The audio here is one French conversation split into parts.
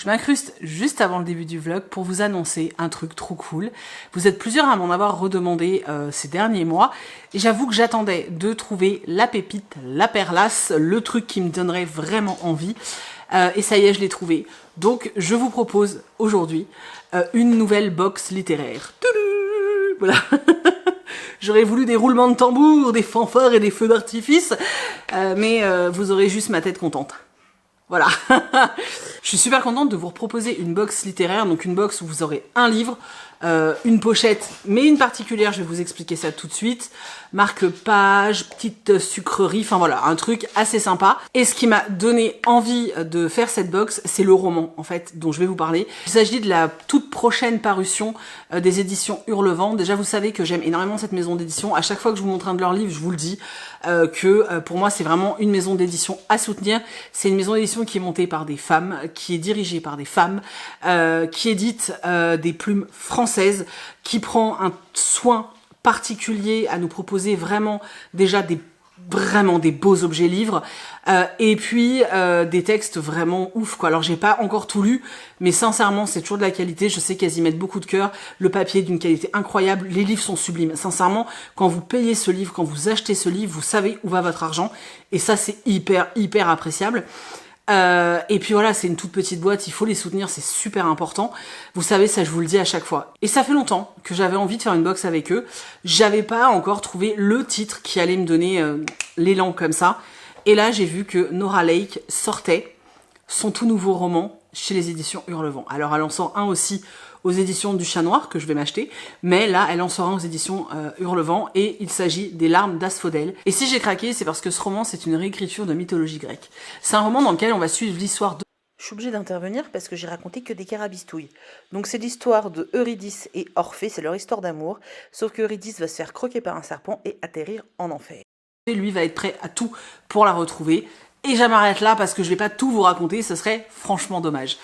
Je m'incruste juste avant le début du vlog pour vous annoncer un truc trop cool. Vous êtes plusieurs à m'en avoir redemandé ces derniers mois et j'avoue que j'attendais de trouver la pépite, la perlasse, le truc qui me donnerait vraiment envie. Et ça y est, je l'ai trouvé. Donc je vous propose aujourd'hui une nouvelle box littéraire. Toudou, voilà. J'aurais voulu des roulements de tambour, des fanfares et des feux d'artifice, mais vous aurez juste ma tête contente. Voilà. Je suis super contente de vous proposer une box littéraire, donc une box où vous aurez un livre, une pochette, mais une particulière, je vais vous expliquer ça tout de suite, marque-page, petite sucrerie, enfin voilà, un truc assez sympa. Et ce qui m'a donné envie de faire cette box, c'est le roman, en fait, dont je vais vous parler. Il s'agit de la toute prochaine parution des éditions Hurlevent. Déjà, vous savez que j'aime énormément cette maison d'édition. À chaque fois que je vous montre un de leurs livres, je vous le dis, pour moi, c'est vraiment une maison d'édition à soutenir. C'est une maison d'édition qui est montée par des femmes, qui est dirigée par des femmes, qui édite des plumes françaises, qui prend un soin particulier à nous proposer vraiment déjà des beaux objets livres et puis des textes vraiment ouf quoi. Alors j'ai pas encore tout lu, mais sincèrement c'est toujours de la qualité. Je sais qu'elles y mettent beaucoup de cœur, le papier est d'une qualité incroyable, les livres sont sublimes. Sincèrement, quand vous payez ce livre, quand vous achetez ce livre, vous savez où va votre argent et ça c'est hyper appréciable. Et puis voilà, c'est une toute petite boîte, il faut les soutenir, c'est super important. Vous savez, ça je vous le dis à chaque fois. Et ça fait longtemps que j'avais envie de faire une box avec eux. J'avais pas encore trouvé le titre qui allait me donner l'élan comme ça. Et là, j'ai vu que Nora Lake sortait son tout nouveau roman chez les éditions Hurlevent. Alors elle en sort un aussi aux éditions du Chat Noir que je vais m'acheter, mais là elle en sort un aux éditions Hurlevent et il s'agit des Larmes d'Asphodèle. Et si j'ai craqué, c'est parce que ce roman c'est une réécriture de mythologie grecque. C'est un roman dans lequel on va suivre l'histoire de... Je suis obligée d'intervenir parce que j'ai raconté que des carabistouilles. Donc c'est l'histoire de Eurydice et Orphée, c'est leur histoire d'amour, sauf que Eurydice va se faire croquer par un serpent et atterrir en enfer. Et lui va être prêt à tout pour la retrouver. Et je m'arrête là parce que je vais pas tout vous raconter, ce serait franchement dommage.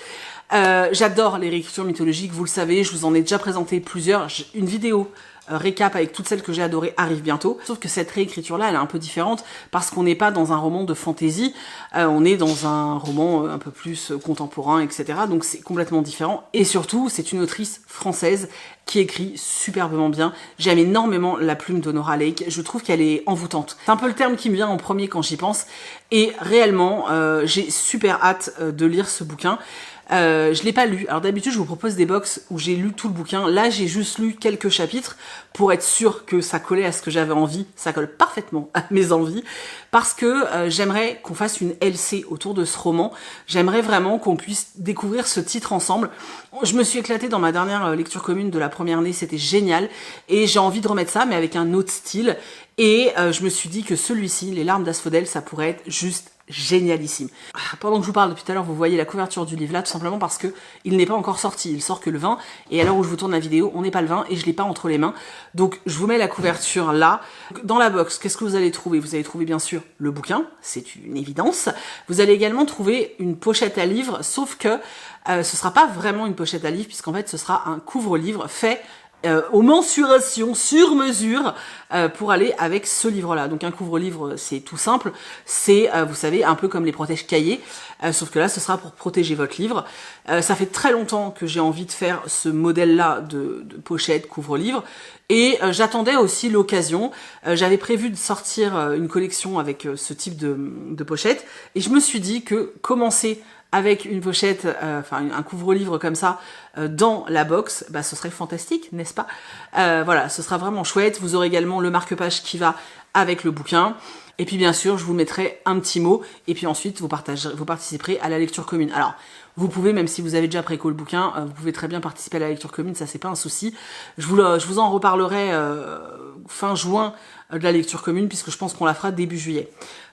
J'adore les réécritures mythologiques, vous le savez, je vous en ai déjà présenté plusieurs. Une vidéo récap avec toutes celles que j'ai adorées arrive bientôt. Sauf que cette réécriture-là, elle est un peu différente parce qu'on n'est pas dans un roman de fantasy, on est dans un roman un peu plus contemporain, etc. Donc c'est complètement différent. Et surtout, c'est une autrice française qui écrit superbement bien. J'aime énormément la plume de Nora Lake. Je trouve qu'elle est envoûtante. C'est un peu le terme qui me vient en premier quand j'y pense. Et réellement, j'ai super hâte de lire ce bouquin. Je l'ai pas lu. Alors d'habitude je vous propose des box où j'ai lu tout le bouquin. Là j'ai juste lu quelques chapitres pour être sûr que ça collait à ce que j'avais envie. Ça colle parfaitement à mes envies parce que j'aimerais qu'on fasse une LC autour de ce roman. J'aimerais vraiment qu'on puisse découvrir ce titre ensemble. Je me suis éclatée dans ma dernière lecture commune de la première année, c'était génial et j'ai envie de remettre ça mais avec un autre style. Et je me suis dit que celui-ci, Les Larmes d'Asphodèle, ça pourrait être juste génialissime. Pendant que je vous parle depuis tout à l'heure, vous voyez la couverture du livre là, tout simplement parce que il n'est pas encore sorti, il sort que le 20, et à l'heure où je vous tourne la vidéo, on n'est pas le 20, et je l'ai pas entre les mains. Donc je vous mets la couverture là. Dans la box, qu'est-ce que vous allez trouver? Vous allez trouver bien sûr le bouquin, c'est une évidence. Vous allez également trouver une pochette à livre, sauf que ce sera pas vraiment une pochette à livre, puisqu'en fait ce sera un couvre-livre fait aux mensurations sur mesure pour aller avec ce livre-là. Donc un couvre-livre, c'est tout simple, c'est, vous savez, un peu comme les protège-cahiers, sauf que là, ce sera pour protéger votre livre. Ça fait très longtemps que j'ai envie de faire ce modèle-là de pochette, couvre-livre, et j'attendais aussi l'occasion. J'avais prévu de sortir une collection avec ce type de pochette, et je me suis dit que commencer avec une pochette, enfin un couvre-livre comme ça, dans la box, bah, ce serait fantastique, n'est-ce pas? Voilà, ce sera vraiment chouette. Vous aurez également le marque-page qui va avec le bouquin. Et puis bien sûr, je vous mettrai un petit mot, et puis ensuite vous participerez à la lecture commune. Alors, vous pouvez, même si vous avez déjà préco le bouquin, vous pouvez très bien participer à la lecture commune, ça c'est pas un souci. Je vous en reparlerai fin juin de la lecture commune, puisque je pense qu'on la fera début juillet.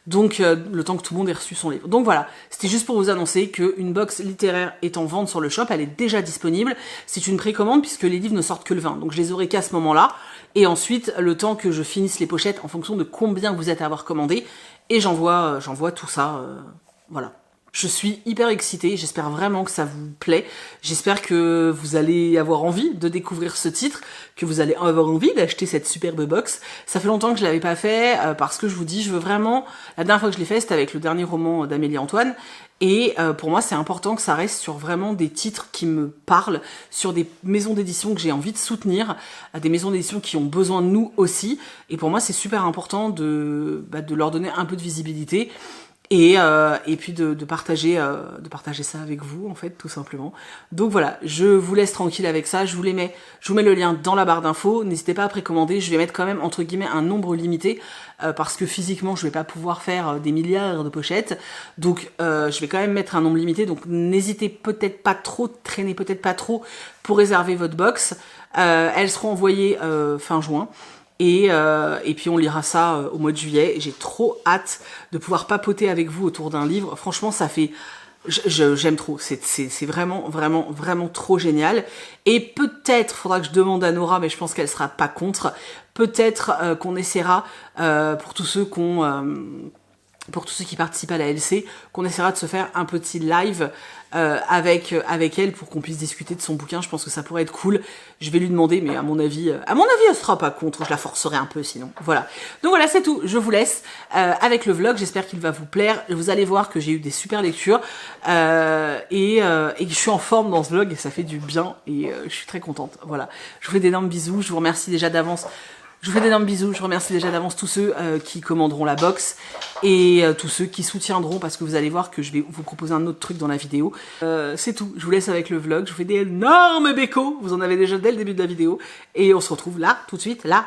Donc le temps que tout le monde ait reçu son livre. Donc voilà, c'était juste pour vous annoncer qu'une box littéraire est en vente sur le shop, elle est déjà disponible. C'est une précommande puisque les livres ne sortent que le 20, donc je les aurai qu'à ce moment-là. Et ensuite, le temps que je finisse les pochettes en fonction de combien vous êtes à avoir commandé, et j'envoie tout ça, voilà. Je suis hyper excitée, j'espère vraiment que ça vous plaît, j'espère que vous allez avoir envie de découvrir ce titre, que vous allez avoir envie d'acheter cette superbe box. Ça fait longtemps que je l'avais pas fait, parce que je vous dis, je veux vraiment... La dernière fois que je l'ai fait, c'était avec le dernier roman d'Amélie Antoine, et pour moi c'est important que ça reste sur vraiment des titres qui me parlent, sur des maisons d'édition que j'ai envie de soutenir, des maisons d'édition qui ont besoin de nous aussi, et pour moi c'est super important de leur donner un peu de visibilité, et puis de partager ça avec vous, en fait, tout simplement. Donc voilà, je vous laisse tranquille avec ça, je vous mets le lien dans la barre d'infos, n'hésitez pas à précommander, je vais mettre quand même, entre guillemets, un nombre limité, parce que physiquement, je vais pas pouvoir faire des milliards de pochettes, donc je vais quand même mettre un nombre limité, donc n'hésitez peut-être pas trop, traînez peut-être pas trop pour réserver votre box. Elles seront envoyées fin juin. Et puis on lira ça au mois de juillet. J'ai trop hâte de pouvoir papoter avec vous autour d'un livre. Franchement, ça fait... J'aime trop. C'est vraiment, vraiment, vraiment trop génial. Et peut-être, faudra que je demande à Nora, mais je pense qu'elle sera pas contre. Peut-être qu'on essaiera, pour tous ceux qui participent à la LC, qu'on essaiera de se faire un petit live avec elle pour qu'on puisse discuter de son bouquin. Je pense que ça pourrait être cool. Je vais lui demander, mais à mon avis, elle sera pas contre. Je la forcerai un peu sinon. Voilà. Donc voilà, c'est tout. Je vous laisse avec le vlog. J'espère qu'il va vous plaire. Vous allez voir que j'ai eu des super lectures et que je suis en forme dans ce vlog et ça fait du bien et je suis très contente. Voilà. Je vous fais d'énormes bisous. Je vous remercie déjà d'avance. Je vous fais d'énormes bisous, je remercie déjà d'avance tous ceux qui commanderont la box et tous ceux qui soutiendront parce que vous allez voir que je vais vous proposer un autre truc dans la vidéo. C'est tout, je vous laisse avec le vlog, je vous fais d'énormes bécos, vous en avez déjà dès le début de la vidéo et on se retrouve là, tout de suite, là.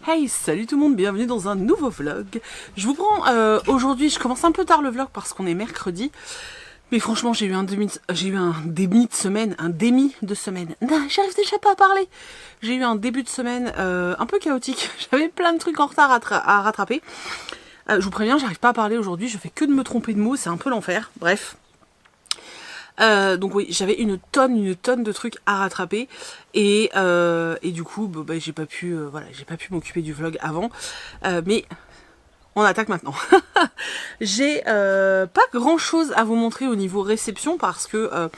Hey, salut tout le monde, bienvenue dans un nouveau vlog. Je vous prends aujourd'hui, je commence un peu tard le vlog parce qu'on est mercredi. Mais franchement, j'ai eu un demi de semaine. J'arrive déjà pas à parler. J'ai eu un début de semaine un peu chaotique. J'avais plein de trucs en retard à rattraper. Je vous préviens, j'arrive pas à parler aujourd'hui. Je fais que de me tromper de mots, c'est un peu l'enfer. Bref. Donc oui, j'avais une tonne de trucs à rattraper et du coup j'ai pas pu m'occuper du vlog avant, mais on attaque maintenant. J'ai pas grand chose à vous montrer au niveau réception parce que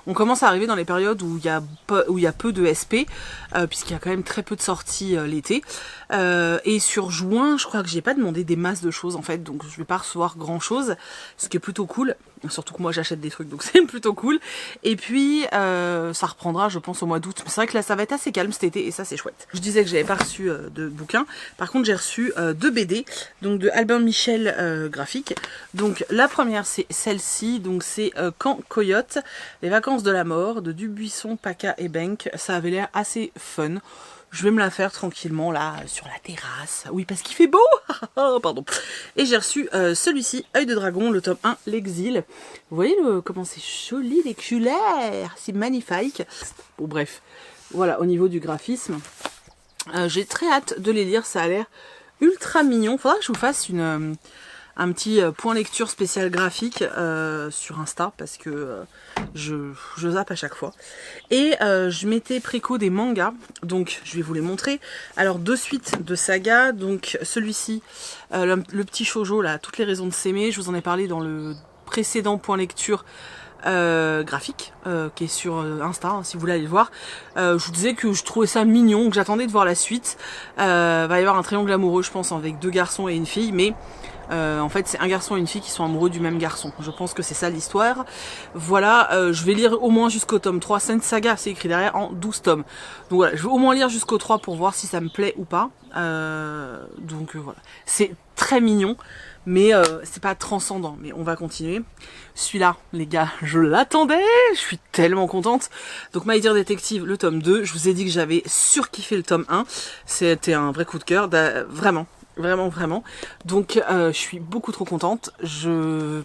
on commence à arriver dans les périodes où il y a peu de SP, puisqu'il y a quand même très peu de sorties l'été. Et sur juin, je crois que j'ai pas demandé des masses de choses en fait, donc je vais pas recevoir grand chose, ce qui est plutôt cool. Surtout que moi j'achète des trucs, donc c'est plutôt cool. Et puis ça reprendra, je pense, au mois d'août. Mais c'est vrai que là ça va être assez calme cet été et ça c'est chouette. Je disais que j'avais pas reçu de bouquins. Par contre j'ai reçu 2 BD, donc de Albin Michel graphique. Donc la première c'est celle-ci, donc c'est Camp Coyote, les vacances de la mort de Dubuisson, Paca et Benck. Ça avait l'air assez fun. Je vais me la faire tranquillement là sur la terrasse. Oui, parce qu'il fait beau. Pardon. Et j'ai reçu celui-ci, Œil de Dragon, le tome 1, L'Exil. Vous voyez comment c'est joli, les culaires. C'est magnifique. Bon, bref. Voilà, au niveau du graphisme. J'ai très hâte de les lire. Ça a l'air ultra mignon. Faudra que je vous fasse un petit point lecture spécial graphique sur Insta parce que je zappe à chaque fois. Et je m'étais préco des mangas, donc je vais vous les montrer. Alors 2 suites de saga, donc celui-ci, le petit shoujo là, Toutes les raisons de s'aimer, je vous en ai parlé dans le précédent point lecture graphique qui est sur Insta, hein, si vous voulez aller le voir. Je vous disais que je trouvais ça mignon, que j'attendais de voir la suite. Va y avoir un triangle amoureux, je pense, avec 2 garçons et une fille, mais en fait c'est un garçon et une fille qui sont amoureux du même garçon. Je pense que c'est ça l'histoire. Voilà, je vais lire au moins jusqu'au tome 3. C'est une saga, c'est écrit derrière en 12 tomes. Donc voilà, je vais au moins lire jusqu'au 3 pour voir si ça me plaît ou pas. Donc voilà, c'est très mignon. Mais c'est pas transcendant, mais on va continuer. Celui-là, les gars, je l'attendais, je suis tellement contente. Donc My Dear Detective, le tome 2, je vous ai dit que j'avais surkiffé le tome 1. C'était un vrai coup de cœur, vraiment. Donc je suis beaucoup trop contente. D'un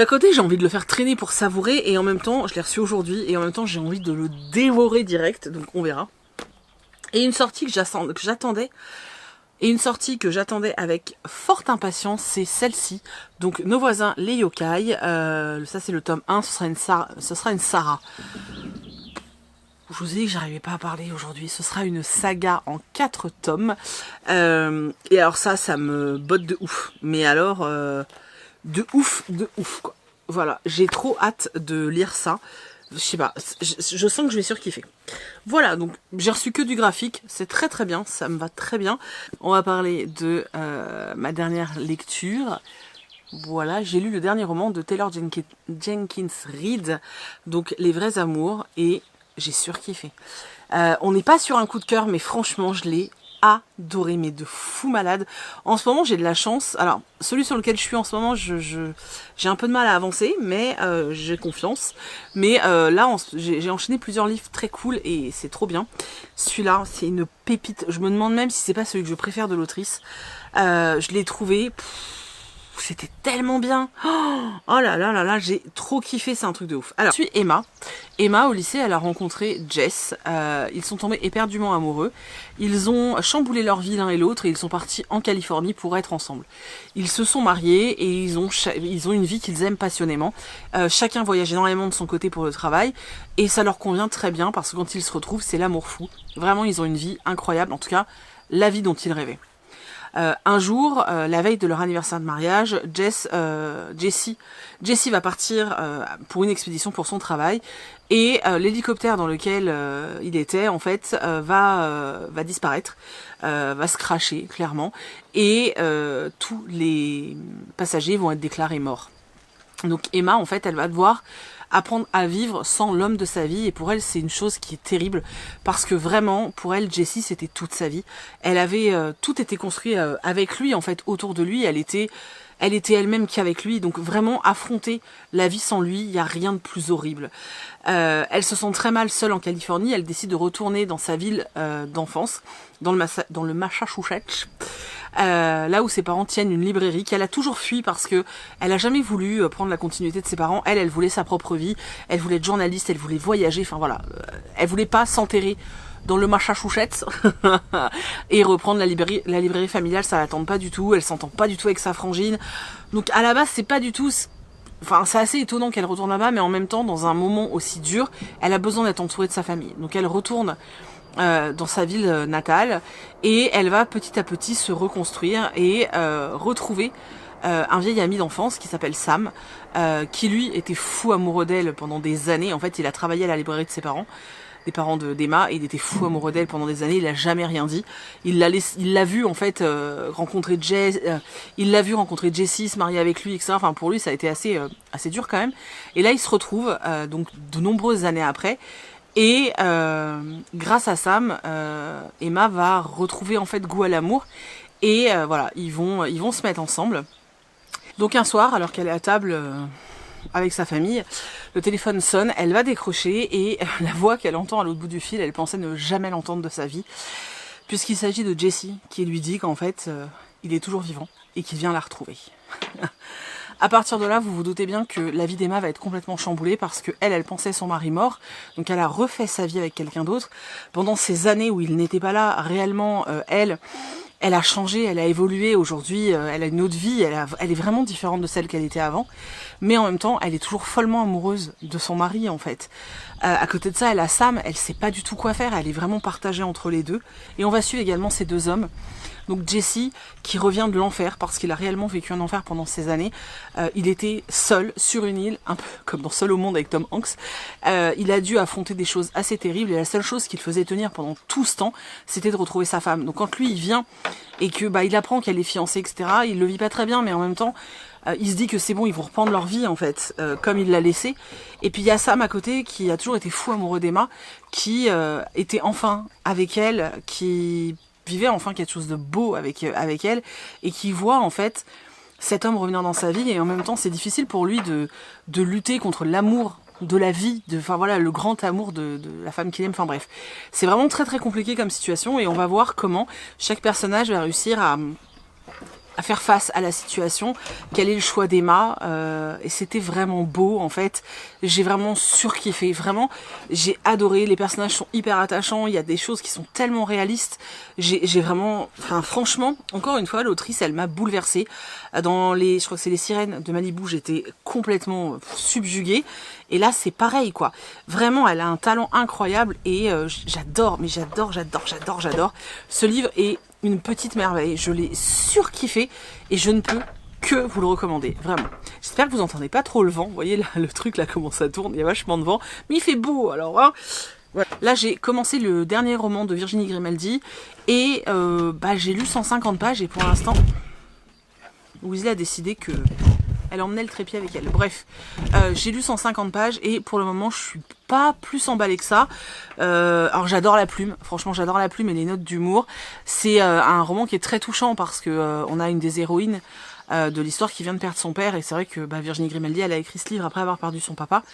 côté, j'ai envie de le faire traîner pour savourer, et en même temps, je l'ai reçu aujourd'hui, et en même temps, j'ai envie de le dévorer direct, donc on verra. Et une sortie que j'attendais, Et une sortie que j'attendais avec forte impatience, c'est celle-ci. Donc Nos voisins les yokai. Ça c'est le tome 1, ce sera une Sarah. Je vous ai dit que j'arrivais pas à parler aujourd'hui. Ce sera une saga en 4 tomes. Et alors ça me botte de ouf. Mais alors, de ouf, quoi. Voilà, j'ai trop hâte de lire ça. Je sais pas, je sens que je vais surkiffer. Voilà, donc j'ai reçu que du graphique. C'est très très bien, ça me va très bien. On va parler de ma dernière lecture. Voilà, j'ai lu le dernier roman de Taylor Jenkins Reid. Donc Les vrais amours. Et j'ai surkiffé. On n'est pas sur un coup de cœur, mais franchement, je l'ai adoré, mais de fou malade. En ce moment, j'ai de la chance. Alors, celui sur lequel je suis en ce moment, j'ai un peu de mal à avancer, mais j'ai confiance. Mais là, j'ai enchaîné plusieurs livres très cool et c'est trop bien. Celui-là, c'est une pépite. Je me demande même si c'est pas celui que je préfère de l'autrice. Je l'ai trouvé... C'était tellement bien. Oh là là là là, j'ai trop kiffé, c'est un truc de ouf. Alors, je suis Emma. Emma, au lycée, elle a rencontré Jess. Ils sont tombés éperdument amoureux. Ils ont chamboulé leur vie l'un et l'autre et ils sont partis en Californie pour être ensemble. Ils se sont mariés et ils ont une vie qu'ils aiment passionnément. Chacun voyage énormément de son côté pour le travail et ça leur convient très bien parce que quand ils se retrouvent, c'est l'amour fou. Vraiment, ils ont une vie incroyable. En tout cas, la vie dont ils rêvaient. Un jour, la veille de leur anniversaire de mariage, Jessie va partir pour une expédition pour son travail et l'hélicoptère dans lequel il était en fait va disparaître, va se crasher clairement et tous les passagers vont être déclarés morts. Donc Emma en fait elle va devoir apprendre à vivre sans l'homme de sa vie et pour elle c'est une chose qui est terrible parce que vraiment pour elle Jessie c'était toute sa vie. Elle avait tout était construit avec lui en fait autour de lui. Elle était elle-même qu'avec lui donc vraiment affronter la vie sans lui il y a rien de plus horrible. Elle se sent très mal seule en Californie. Elle décide de retourner dans sa ville d'enfance dans le Massachusetts. Là où ses parents tiennent une librairie qu'elle a toujours fui parce que elle a jamais voulu prendre la continuité de ses parents. Elle voulait sa propre vie. Elle voulait être journaliste. Elle voulait voyager. Enfin voilà, elle voulait pas s'enterrer dans le Massachusetts et reprendre la librairie familiale. Ça la tente pas du tout. Elle s'entend pas du tout avec sa frangine. Donc à la base c'est pas du tout. Enfin, c'est assez étonnant qu'elle retourne là-bas, mais en même temps, dans un moment aussi dur, elle a besoin d'être entourée de sa famille. Donc elle retourne dans sa ville natale et elle va petit à petit se reconstruire et retrouver un vieil ami d'enfance qui s'appelle Sam, qui lui était fou amoureux d'elle pendant des années. En fait, il a travaillé à la librairie de ses parents, des parents d'Emma, et il était fou amoureux d'elle pendant des années. Il a jamais rien dit. Il l'a vu en fait rencontrer il l'a vu rencontrer Jessie, se marier avec lui, etc. Enfin pour lui ça a été assez dur quand même. Et là il se retrouve donc de nombreuses années après. Et grâce à Sam, Emma va retrouver en fait goût à l'amour et voilà, ils vont se mettre ensemble. Donc un soir, alors qu'elle est à table avec sa famille, le téléphone sonne, elle va décrocher et la voix qu'elle entend à l'autre bout du fil, elle pensait ne jamais l'entendre de sa vie, puisqu'il s'agit de Jessie qui lui dit qu'en fait, il est toujours vivant et qu'il vient la retrouver. À partir de là, vous vous doutez bien que la vie d'Emma va être complètement chamboulée parce que elle pensait son mari mort, donc elle a refait sa vie avec quelqu'un d'autre. Pendant ces années où il n'était pas là, réellement, elle a changé, elle a évolué. Aujourd'hui, elle a une autre vie, elle est vraiment différente de celle qu'elle était avant. Mais en même temps, elle est toujours follement amoureuse de son mari, en fait. À côté de ça, elle a Sam, elle sait pas du tout quoi faire, elle est vraiment partagée entre les deux. Et on va suivre également ces deux hommes. Donc Jessie, qui revient de l'enfer, parce qu'il a réellement vécu un enfer pendant ces années. Il était seul, sur une île, un peu comme dans Seul au monde avec Tom Hanks. Il a dû affronter des choses assez terribles, et la seule chose qu'il faisait tenir pendant tout ce temps, c'était de retrouver sa femme. Donc quand lui, il vient, et que il apprend qu'elle est fiancée, etc., il le vit pas très bien, mais en même temps, il se dit que c'est bon, ils vont reprendre leur vie, en fait, comme il l'a laissé. Et puis il y a Sam à côté, qui a toujours été fou amoureux d'Emma, qui était enfin avec elle, qui vivait enfin quelque chose de beau avec elle, et qui voit en fait cet homme revenir dans sa vie, et en même temps c'est difficile pour lui de lutter contre l'amour de la vie, enfin voilà, le grand amour de la femme qu'il aime, enfin bref. C'est vraiment très très compliqué comme situation, et on va voir comment chaque personnage va réussir à à faire face à la situation, quel est le choix d'Emma, et c'était vraiment beau en fait, j'ai vraiment surkiffé, vraiment j'ai adoré, les personnages sont hyper attachants, il y a des choses qui sont tellement réalistes, j'ai vraiment, enfin franchement, encore une fois l'autrice elle m'a bouleversée, dans les, je crois que c'est les Sirènes de Malibu, j'étais complètement subjuguée, et là c'est pareil quoi, vraiment elle a un talent incroyable, et j'adore, mais j'adore ce livre, est une petite merveille, je l'ai surkiffé et je ne peux que vous le recommander, vraiment. J'espère que vous entendez pas trop le vent, vous voyez là, le truc là comment ça tourne, il y a vachement de vent, mais il fait beau alors hein. Voilà. Là j'ai commencé le dernier roman de Virginie Grimaldi et j'ai lu 150 pages et pour l'instant Weasley a décidé que elle emmenait le trépied avec elle. Bref, j'ai lu 150 pages et pour le moment je suis pas plus emballée que ça. Alors j'adore la plume, franchement j'adore la plume et les notes d'humour. C'est un roman qui est très touchant parce que on a une des héroïnes de l'histoire qui vient de perdre son père et c'est vrai que Virginie Grimaldi elle a écrit ce livre après avoir perdu son papa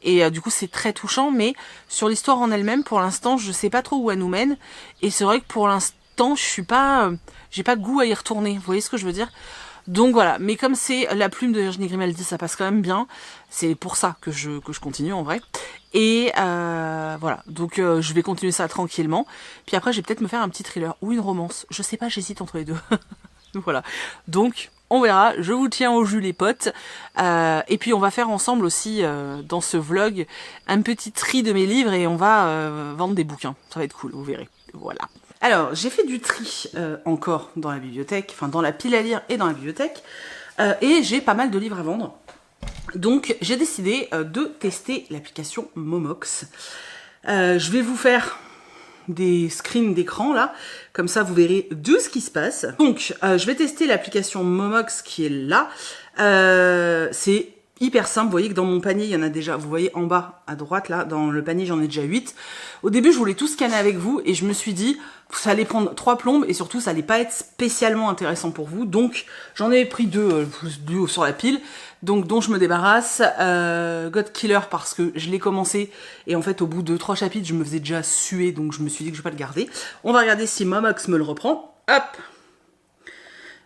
et du coup c'est très touchant, mais sur l'histoire en elle-même pour l'instant je sais pas trop où elle nous mène et c'est vrai que pour l'instant je suis pas, j'ai pas goût à y retourner, vous voyez ce que je veux dire? Donc voilà, mais comme c'est la plume de Virginie Grimaldi, ça passe quand même bien. C'est pour ça que je continue en vrai. Et voilà, donc je vais continuer ça tranquillement. Puis après, je vais peut-être me faire un petit thriller ou une romance. Je sais pas, j'hésite entre les deux. Voilà, donc on verra. Je vous tiens au jus les potes. Et puis on va faire ensemble aussi dans ce vlog un petit tri de mes livres et on va vendre des bouquins. Ça va être cool, vous verrez. Voilà. Alors, j'ai fait du tri encore dans la bibliothèque, enfin dans la pile à lire et dans la bibliothèque, et j'ai pas mal de livres à vendre. Donc, j'ai décidé de tester l'application Momox. Je vais vous faire des screens d'écran là, comme ça vous verrez de ce qui se passe. Donc, je vais tester l'application Momox qui est là. C'est hyper simple, vous voyez que dans mon panier, il y en a déjà, vous voyez en bas à droite là, dans le panier j'en ai déjà 8. Au début je voulais tout scanner avec vous et je me suis dit ça allait prendre 3 plombes et surtout ça allait pas être spécialement intéressant pour vous. Donc j'en ai pris 2 du haut sur la pile, donc dont je me débarrasse. God Killer parce que je l'ai commencé et en fait au bout de 3 chapitres je me faisais déjà suer, donc je me suis dit que je vais pas le garder. On va regarder si Momox me le reprend. Hop.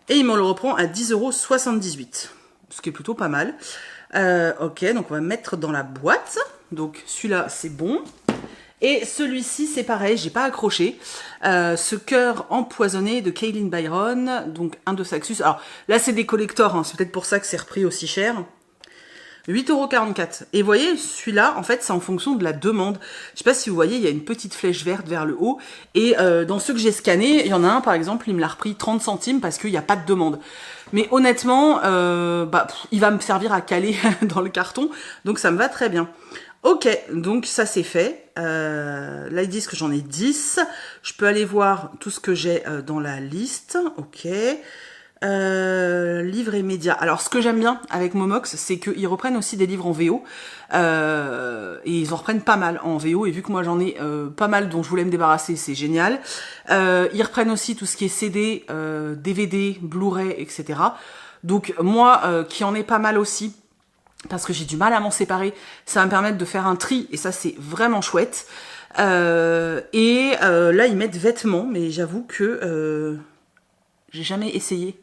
Et il me le reprend à 10,78 €, ce qui est plutôt pas mal. Ok, donc on va mettre dans la boîte. Donc celui-là c'est bon. Et celui-ci c'est pareil, j'ai pas accroché. Ce cœur empoisonné de Kaylin Byron, donc un de Saxus. Alors là c'est des collectors, hein, c'est peut-être pour ça que c'est repris aussi cher. 8,44 €. Et vous voyez, celui-là, en fait, c'est en fonction de la demande. Je sais pas si vous voyez, il y a une petite flèche verte vers le haut. Et dans ceux que j'ai scannés, il y en a un, par exemple, il me l'a repris 30 centimes parce qu'il n'y a pas de demande. Mais honnêtement, il va me servir à caler dans le carton. Donc ça me va très bien. Ok, donc ça c'est fait. Là ils disent que j'en ai 10. Je peux aller voir tout ce que j'ai dans la liste. Ok. Livres et médias. Alors ce que j'aime bien avec Momox, c'est qu'ils reprennent aussi des livres en VO. Et ils en reprennent pas mal en VO. Et vu que moi j'en ai pas mal dont je voulais me débarrasser, c'est génial. Ils reprennent aussi tout ce qui est CD, DVD, Blu-ray, etc. Donc moi qui en ai pas mal aussi, parce que j'ai du mal à m'en séparer, ça va me permettre de faire un tri. Et ça c'est vraiment chouette. Là ils mettent vêtements, mais j'avoue que... j'ai jamais essayé.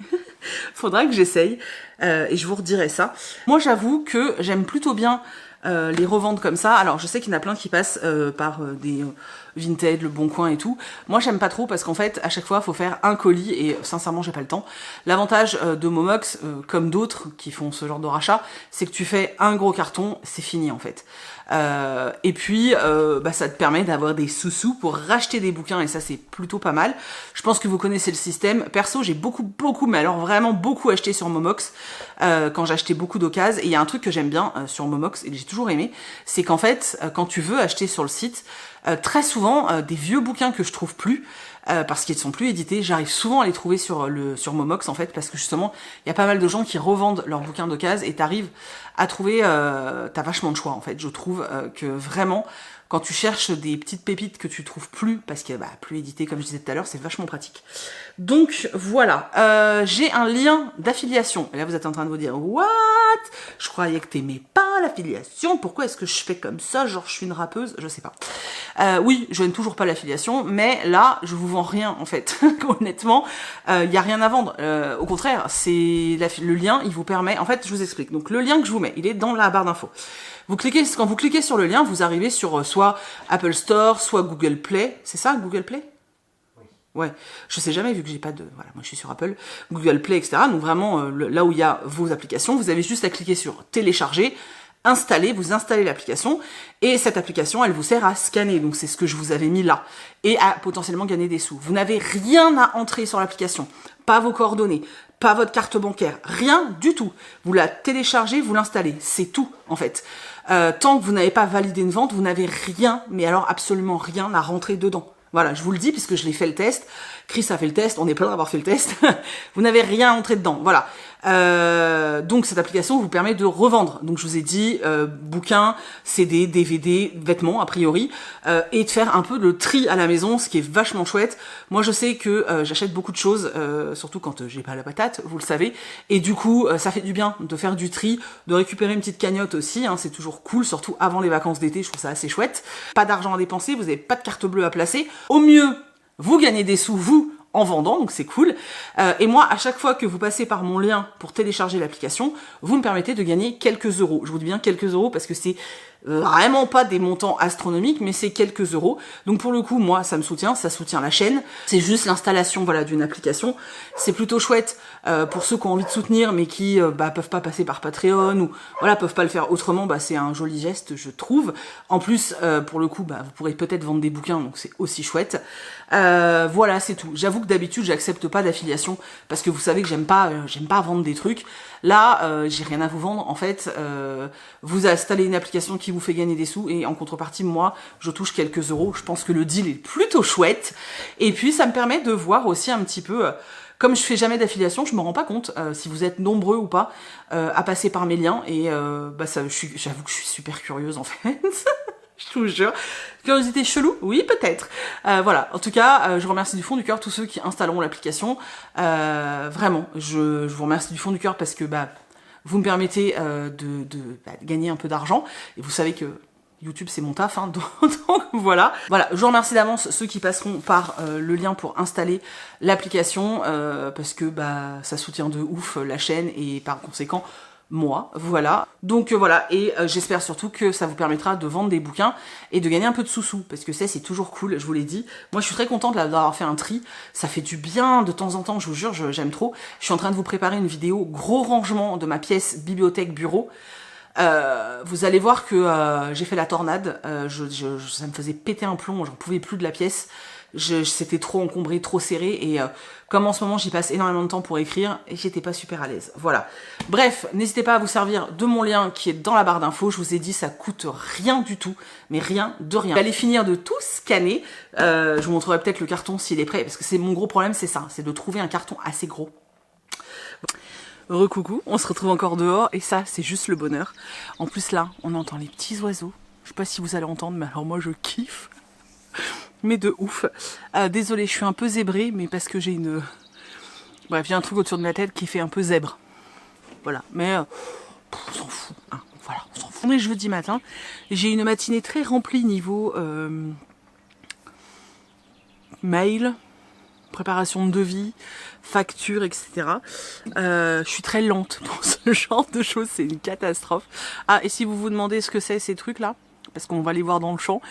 Faudra que j'essaye. Et je vous redirai ça. Moi, j'avoue que j'aime plutôt bien les revendre comme ça. Alors, je sais qu'il y en a plein qui passent par des Vinted, Le Bon Coin et tout. Moi, j'aime pas trop parce qu'en fait, à chaque fois, il faut faire un colis et sincèrement, j'ai pas le temps. L'avantage de Momox, comme d'autres qui font ce genre de rachat, c'est que tu fais un gros carton, c'est fini en fait. Et puis ça te permet d'avoir des sous-sous pour racheter des bouquins et ça c'est plutôt pas mal. Je pense que vous connaissez le système. Perso j'ai beaucoup, mais alors vraiment beaucoup acheté sur Momox quand j'achetais beaucoup d'occasions. Et il y a un truc que j'aime bien sur Momox et que j'ai toujours aimé, c'est qu'en fait quand tu veux acheter sur le site, très souvent des vieux bouquins que je trouve plus, parce qu'ils ne sont plus édités, j'arrive souvent à les trouver sur Momox en fait, parce que justement il y a pas mal de gens qui revendent leurs bouquins d'occasion et t'arrives à trouver, t'as vachement de choix en fait. Je trouve que vraiment quand tu cherches des petites pépites que tu trouves plus, parce que plus édité comme je disais tout à l'heure, c'est vachement pratique. Donc voilà, j'ai un lien d'affiliation. Et là vous êtes en train de vous dire, what? Je croyais que t'aimais pas l'affiliation, pourquoi est-ce que je fais comme ça, genre je suis une rappeuse? Je sais pas. Oui, je n'aime toujours pas l'affiliation, mais là je vous vends rien en fait. Honnêtement, il y a rien à vendre. Au contraire, c'est le lien, il vous permet, en fait je vous explique. Donc le lien que je vous mets, il est dans la barre d'infos. Quand vous cliquez sur le lien, vous arrivez sur soit Apple Store, soit Google Play. C'est ça, Google Play? Ouais, je sais jamais vu que j'ai pas de... Voilà, moi je suis sur Apple, Google Play, etc. Donc vraiment, là où il y a vos applications, vous avez juste à cliquer sur télécharger, installer, vous installez l'application, et cette application, elle vous sert à scanner, donc c'est ce que je vous avais mis là, et à potentiellement gagner des sous. Vous n'avez rien à entrer sur l'application, pas vos coordonnées, pas votre carte bancaire, rien du tout. Vous la téléchargez, vous l'installez, c'est tout en fait. Tant que vous n'avez pas validé une vente, vous n'avez rien, mais alors absolument rien à rentrer dedans. Voilà, je vous le dis puisque je l'ai fait le test. Chris a fait le test, on est plein d'avoir fait le test. Vous n'avez rien à entrer dedans, voilà. Donc cette application vous permet de revendre. Donc je vous ai dit bouquins, CD, DVD, vêtements a priori, et de faire un peu de tri à la maison, ce qui est vachement chouette. Moi je sais que j'achète beaucoup de choses, surtout quand j'ai pas la patate, vous le savez. Et du coup ça fait du bien de faire du tri, de récupérer une petite cagnotte aussi. Hein, c'est toujours cool, surtout avant les vacances d'été. Je trouve ça assez chouette. Pas d'argent à dépenser, vous n'avez pas de carte bleue à placer. Au mieux, vous gagnez des sous, vous, en vendant, donc c'est cool. Et moi, à chaque fois que vous passez par mon lien pour télécharger l'application, vous me permettez de gagner quelques euros. Je vous dis bien quelques euros parce que c'est vraiment pas des montants astronomiques, mais c'est quelques euros. Donc pour le coup, moi, ça me soutient, ça soutient la chaîne. C'est juste l'installation, voilà, d'une application. C'est plutôt chouette pour ceux qui ont envie de soutenir, mais qui peuvent pas passer par Patreon ou voilà, peuvent pas le faire autrement. C'est un joli geste, je trouve. En plus, pour le coup, vous pourrez peut-être vendre des bouquins, donc c'est aussi chouette. Voilà, c'est tout. J'avoue que d'habitude, j'accepte pas d'affiliation parce que vous savez que j'aime pas vendre des trucs. Là, j'ai rien à vous vendre. En fait, vous installez une application qui vous fait gagner des sous et en contrepartie, moi, je touche quelques euros. Je pense que le deal est plutôt chouette. Et puis, ça me permet de voir aussi un petit peu... comme je fais jamais d'affiliation, je me rends pas compte si vous êtes nombreux ou pas à passer par mes liens. Et j'avoue que je suis super curieuse en fait. Je vous jure. Curiosité chelou? Oui, peut-être. Voilà. En tout cas, je remercie du fond du cœur tous ceux qui installeront l'application. Vraiment, je vous remercie du fond du cœur parce que vous me permettez de gagner un peu d'argent. Et vous savez que YouTube c'est mon taf, hein, donc voilà. Voilà, je vous remercie d'avance ceux qui passeront par le lien pour installer l'application parce que ça soutient de ouf la chaîne et par conséquent moi, voilà. Donc voilà, et j'espère surtout que ça vous permettra de vendre des bouquins et de gagner un peu de sous-sous, parce que c'est toujours cool, je vous l'ai dit. Moi je suis très contente d'avoir fait un tri, ça fait du bien de temps en temps, je vous jure, j'aime trop. Je suis en train de vous préparer une vidéo gros rangement de ma pièce bibliothèque bureau. Vous allez voir que j'ai fait la tornade, ça me faisait péter un plomb, j'en pouvais plus de la pièce. C'était trop encombré, trop serré, et comme en ce moment j'y passe énormément de temps pour écrire, et j'étais pas super à l'aise. Voilà. Bref, n'hésitez pas à vous servir de mon lien qui est dans la barre d'infos. Je vous ai dit, ça coûte rien du tout, mais rien de rien. J'allais finir de tout scanner. Je vous montrerai peut-être le carton s'il est prêt, parce que c'est mon gros problème, c'est ça, c'est de trouver un carton assez gros. Recoucou, on se retrouve encore dehors, et ça, c'est juste le bonheur. En plus là, on entend les petits oiseaux. Je sais pas si vous allez entendre, mais alors moi je kiffe. Mais de ouf. Désolée, je suis un peu zébrée, mais parce que j'ai une... Bref, j'ai un truc autour de ma tête qui fait un peu zèbre. Voilà, mais on s'en fout. Hein. Voilà, on s'en fout. On est jeudi matin. J'ai une matinée très remplie niveau mail, préparation de devis, factures, etc. Je suis très lente pour ce genre de choses, c'est une catastrophe. Ah, et si vous vous demandez ce que c'est ces trucs-là, parce qu'on va les voir dans le champ,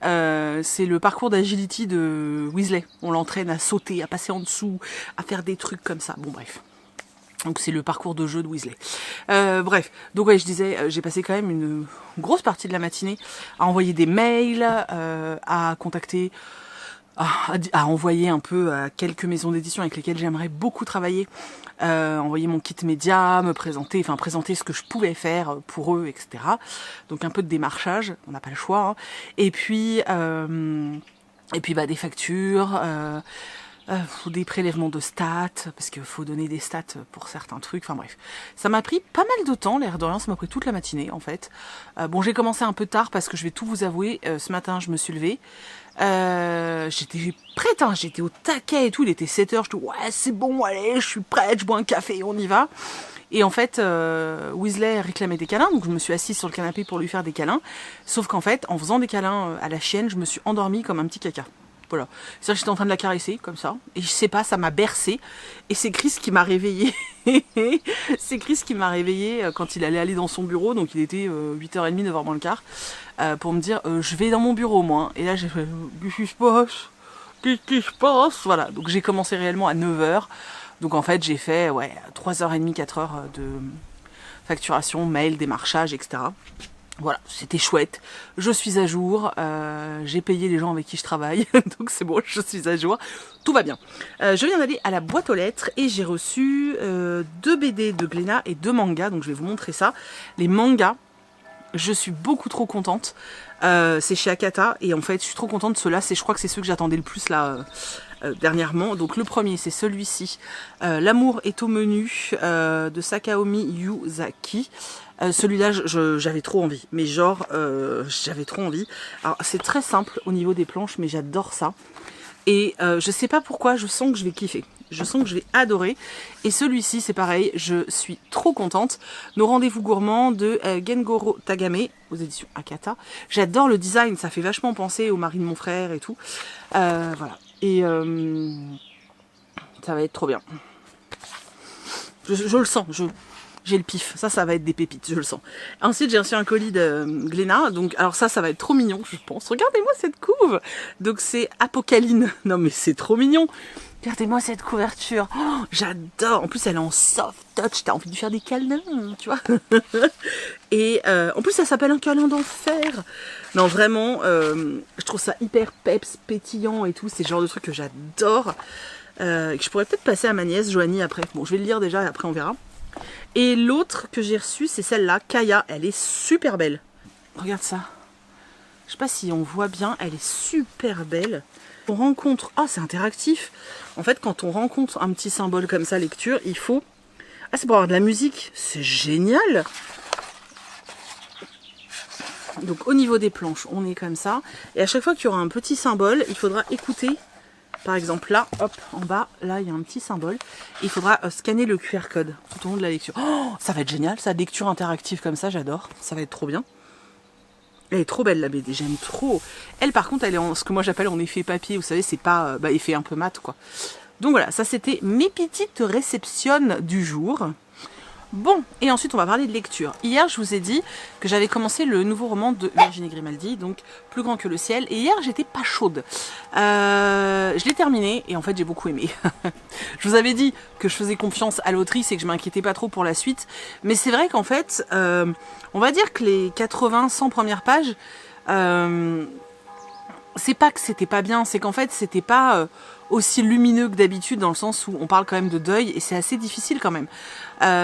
c'est le parcours d'agility de Weasley. On l'entraîne à sauter, à passer en dessous, à faire des trucs comme ça. Bon, bref. Donc c'est le parcours de jeu de Weasley. Bref, donc ouais, je disais, j'ai passé quand même une grosse partie de la matinée à envoyer des mails, à contacter... à envoyer un peu à quelques maisons d'édition avec lesquelles j'aimerais beaucoup travailler, envoyer mon kit média, me présenter, enfin présenter ce que je pouvais faire pour eux, etc. Donc un peu de démarchage, on n'a pas le choix. Hein. Et puis des factures, des prélèvements de stats, parce qu'il faut donner des stats pour certains trucs, enfin bref. Ça m'a pris pas mal de temps, l'air de rien, ça m'a pris toute la matinée en fait. Bon, j'ai commencé un peu tard parce que je vais tout vous avouer, ce matin je me suis levée. J'étais prête, hein, j'étais au taquet et tout, il était 7h, je dis ouais c'est bon, allez, je suis prête, je bois un café, on y va. Et en fait, Weasley réclamait des câlins, donc je me suis assise sur le canapé pour lui faire des câlins. Sauf qu'en fait, en faisant des câlins à la chienne, je me suis endormie comme un petit caca. Voilà. C'est-à-dire que j'étais en train de la caresser, comme ça. Et je sais pas, ça m'a bercé. Et c'est Chris qui m'a réveillée. C'est Chris qui m'a réveillée quand il allait aller dans son bureau. Donc il était 8h30, 9h moins le quart. Pour me dire, je vais dans mon bureau, moi. Et là, j'ai fait, qu'est-ce qui se passe? Qu'est-ce qui se passe? Voilà. Donc j'ai commencé réellement à 9h. Donc en fait, j'ai fait 3h30, 4h de facturation, mail, démarchage, etc. Voilà, c'était chouette. Je suis à jour. J'ai payé les gens avec qui je travaille. Donc c'est bon, je suis à jour. Tout va bien. Je viens d'aller à la boîte aux lettres et j'ai reçu 2 BD de Glénat et 2 mangas. Donc je vais vous montrer ça. Les mangas, je suis beaucoup trop contente. C'est chez Akata. Et en fait, je suis trop contente de ceux-là. Je crois que c'est ceux que j'attendais le plus là. Dernièrement. Donc le premier c'est celui-ci, L'amour est au menu de Sakaomi Yuzaki. Celui-là j'avais trop envie, mais genre j'avais trop envie. Alors c'est très simple au niveau des planches, mais j'adore ça. Et je sais pas pourquoi, je sens que je vais kiffer. Je sens que je vais adorer. Et celui-ci, c'est pareil, je suis trop contente. Nos rendez-vous gourmands de Gengoro Tagame, aux éditions Akata. J'adore le design, ça fait vachement penser au mari de mon frère et tout. Voilà. Et ça va être trop bien. Je le sens, j'ai le pif. Ça va être des pépites, je le sens. Ensuite, j'ai reçu un colis de Glénat. Donc, alors ça va être trop mignon, je pense. Regardez-moi cette couve. Donc, c'est Apocaline. Non, mais c'est trop mignon. Regardez-moi cette couverture. Oh, j'adore. En plus, elle est en soft touch. T'as envie de faire des câlins, tu vois. Et en plus, ça s'appelle un câlin d'enfer. Non, vraiment, je trouve ça hyper peps, pétillant et tout. C'est le genre de truc que j'adore. Que je pourrais peut-être passer à ma nièce, Joanie, après. Bon, je vais le lire déjà et après on verra. Et l'autre que j'ai reçu, c'est celle-là, Kaya. Elle est super belle. Regarde ça. Je sais pas si on voit bien, elle est super belle. On rencontre... Ah, c'est interactif. En fait, quand on rencontre un petit symbole comme ça, lecture, il faut... Ah, c'est pour avoir de la musique. C'est génial. Donc, au niveau des planches, on est comme ça. Et à chaque fois qu'il y aura un petit symbole, il faudra écouter. Par exemple, là, hop, en bas, là, il y a un petit symbole. Il faudra scanner le QR code tout au long de la lecture. Oh, ça va être génial, ça, lecture interactive comme ça, j'adore. Ça va être trop bien. Elle est trop belle, la BD, j'aime trop. Elle, par contre, elle est en ce que moi j'appelle en effet papier. Vous savez, c'est pas effet un peu mat, quoi. Donc voilà, ça, c'était mes petites réceptions du jour. Bon, et ensuite on va parler de lecture. Hier, je vous ai dit que j'avais commencé le nouveau roman de Virginie Grimaldi, donc Plus grand que le ciel. Et hier, j'étais pas chaude. Je l'ai terminé et en fait, j'ai beaucoup aimé. Je vous avais dit que je faisais confiance à l'autrice et que je m'inquiétais pas trop pour la suite. Mais c'est vrai qu'en fait, on va dire que les 80-100 premières pages, c'est pas que c'était pas bien, c'est qu'en fait, c'était pas aussi lumineux que d'habitude dans le sens où on parle quand même de deuil et c'est assez difficile quand même.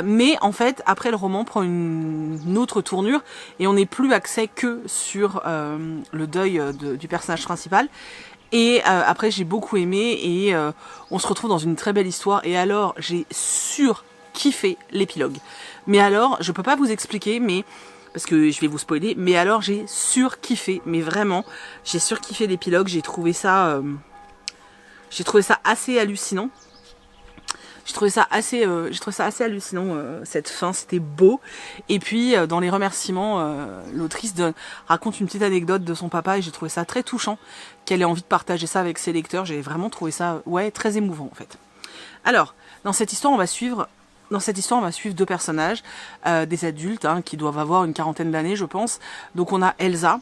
Mais en fait, après le roman prend une autre tournure et on n'est plus axé que sur le deuil du personnage principal. Et après, j'ai beaucoup aimé et on se retrouve dans une très belle histoire. Et alors, j'ai surkiffé l'épilogue. Mais alors, je peux pas vous expliquer, mais parce que je vais vous spoiler. Mais alors, j'ai surkiffé, mais vraiment, j'ai surkiffé l'épilogue. J'ai trouvé ça assez hallucinant. J'ai trouvé ça assez hallucinant, cette fin, c'était beau. Et puis, dans les remerciements, l'autrice raconte une petite anecdote de son papa et j'ai trouvé ça très touchant, qu'elle ait envie de partager ça avec ses lecteurs. J'ai vraiment trouvé ça, très émouvant, en fait. Alors, dans cette histoire, on va suivre 2 personnages, des adultes, qui doivent avoir une quarantaine d'années, je pense. Donc, on a Elsa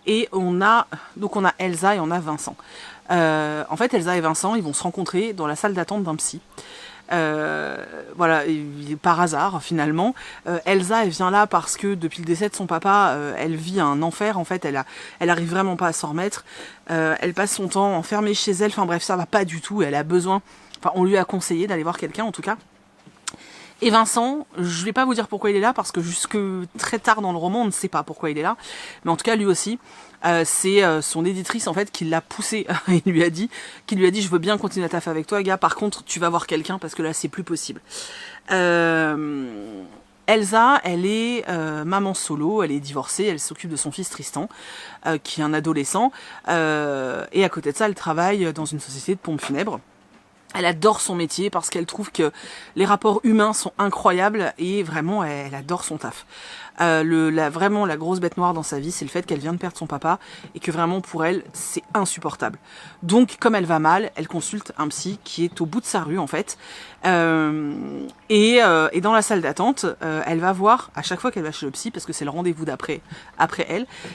et on a Vincent. En fait, Elsa et Vincent, ils vont se rencontrer dans la salle d'attente d'un psy. Voilà, par hasard finalement. Elsa, elle vient là parce que depuis le décès de son papa, elle vit un enfer. En fait, elle arrive vraiment pas à s'en remettre. Elle passe son temps enfermée chez elle. Enfin bref, ça va pas du tout. Elle a besoin. Enfin, on lui a conseillé d'aller voir quelqu'un en tout cas. Et Vincent, je vais pas vous dire pourquoi il est là, parce que jusque très tard dans le roman, on ne sait pas pourquoi il est là. Mais en tout cas, lui aussi, c'est son éditrice en fait qui l'a poussé et lui a dit, je veux bien continuer à taffer avec toi, gars. Par contre, tu vas voir quelqu'un parce que là, c'est plus possible. Elsa, elle est maman solo, elle est divorcée, elle s'occupe de son fils Tristan, qui est un adolescent. Et à côté de ça, elle travaille dans une société de pompes funèbres. Elle adore son métier parce qu'elle trouve que les rapports humains sont incroyables et vraiment elle adore son taf. Vraiment la grosse bête noire dans sa vie, c'est le fait qu'elle vient de perdre son papa et que vraiment pour elle c'est insupportable. Donc comme elle va mal, elle consulte un psy qui est au bout de sa rue en fait. Et dans la salle d'attente, elle va voir à chaque fois qu'elle va chez le psy, parce que c'est le rendez-vous après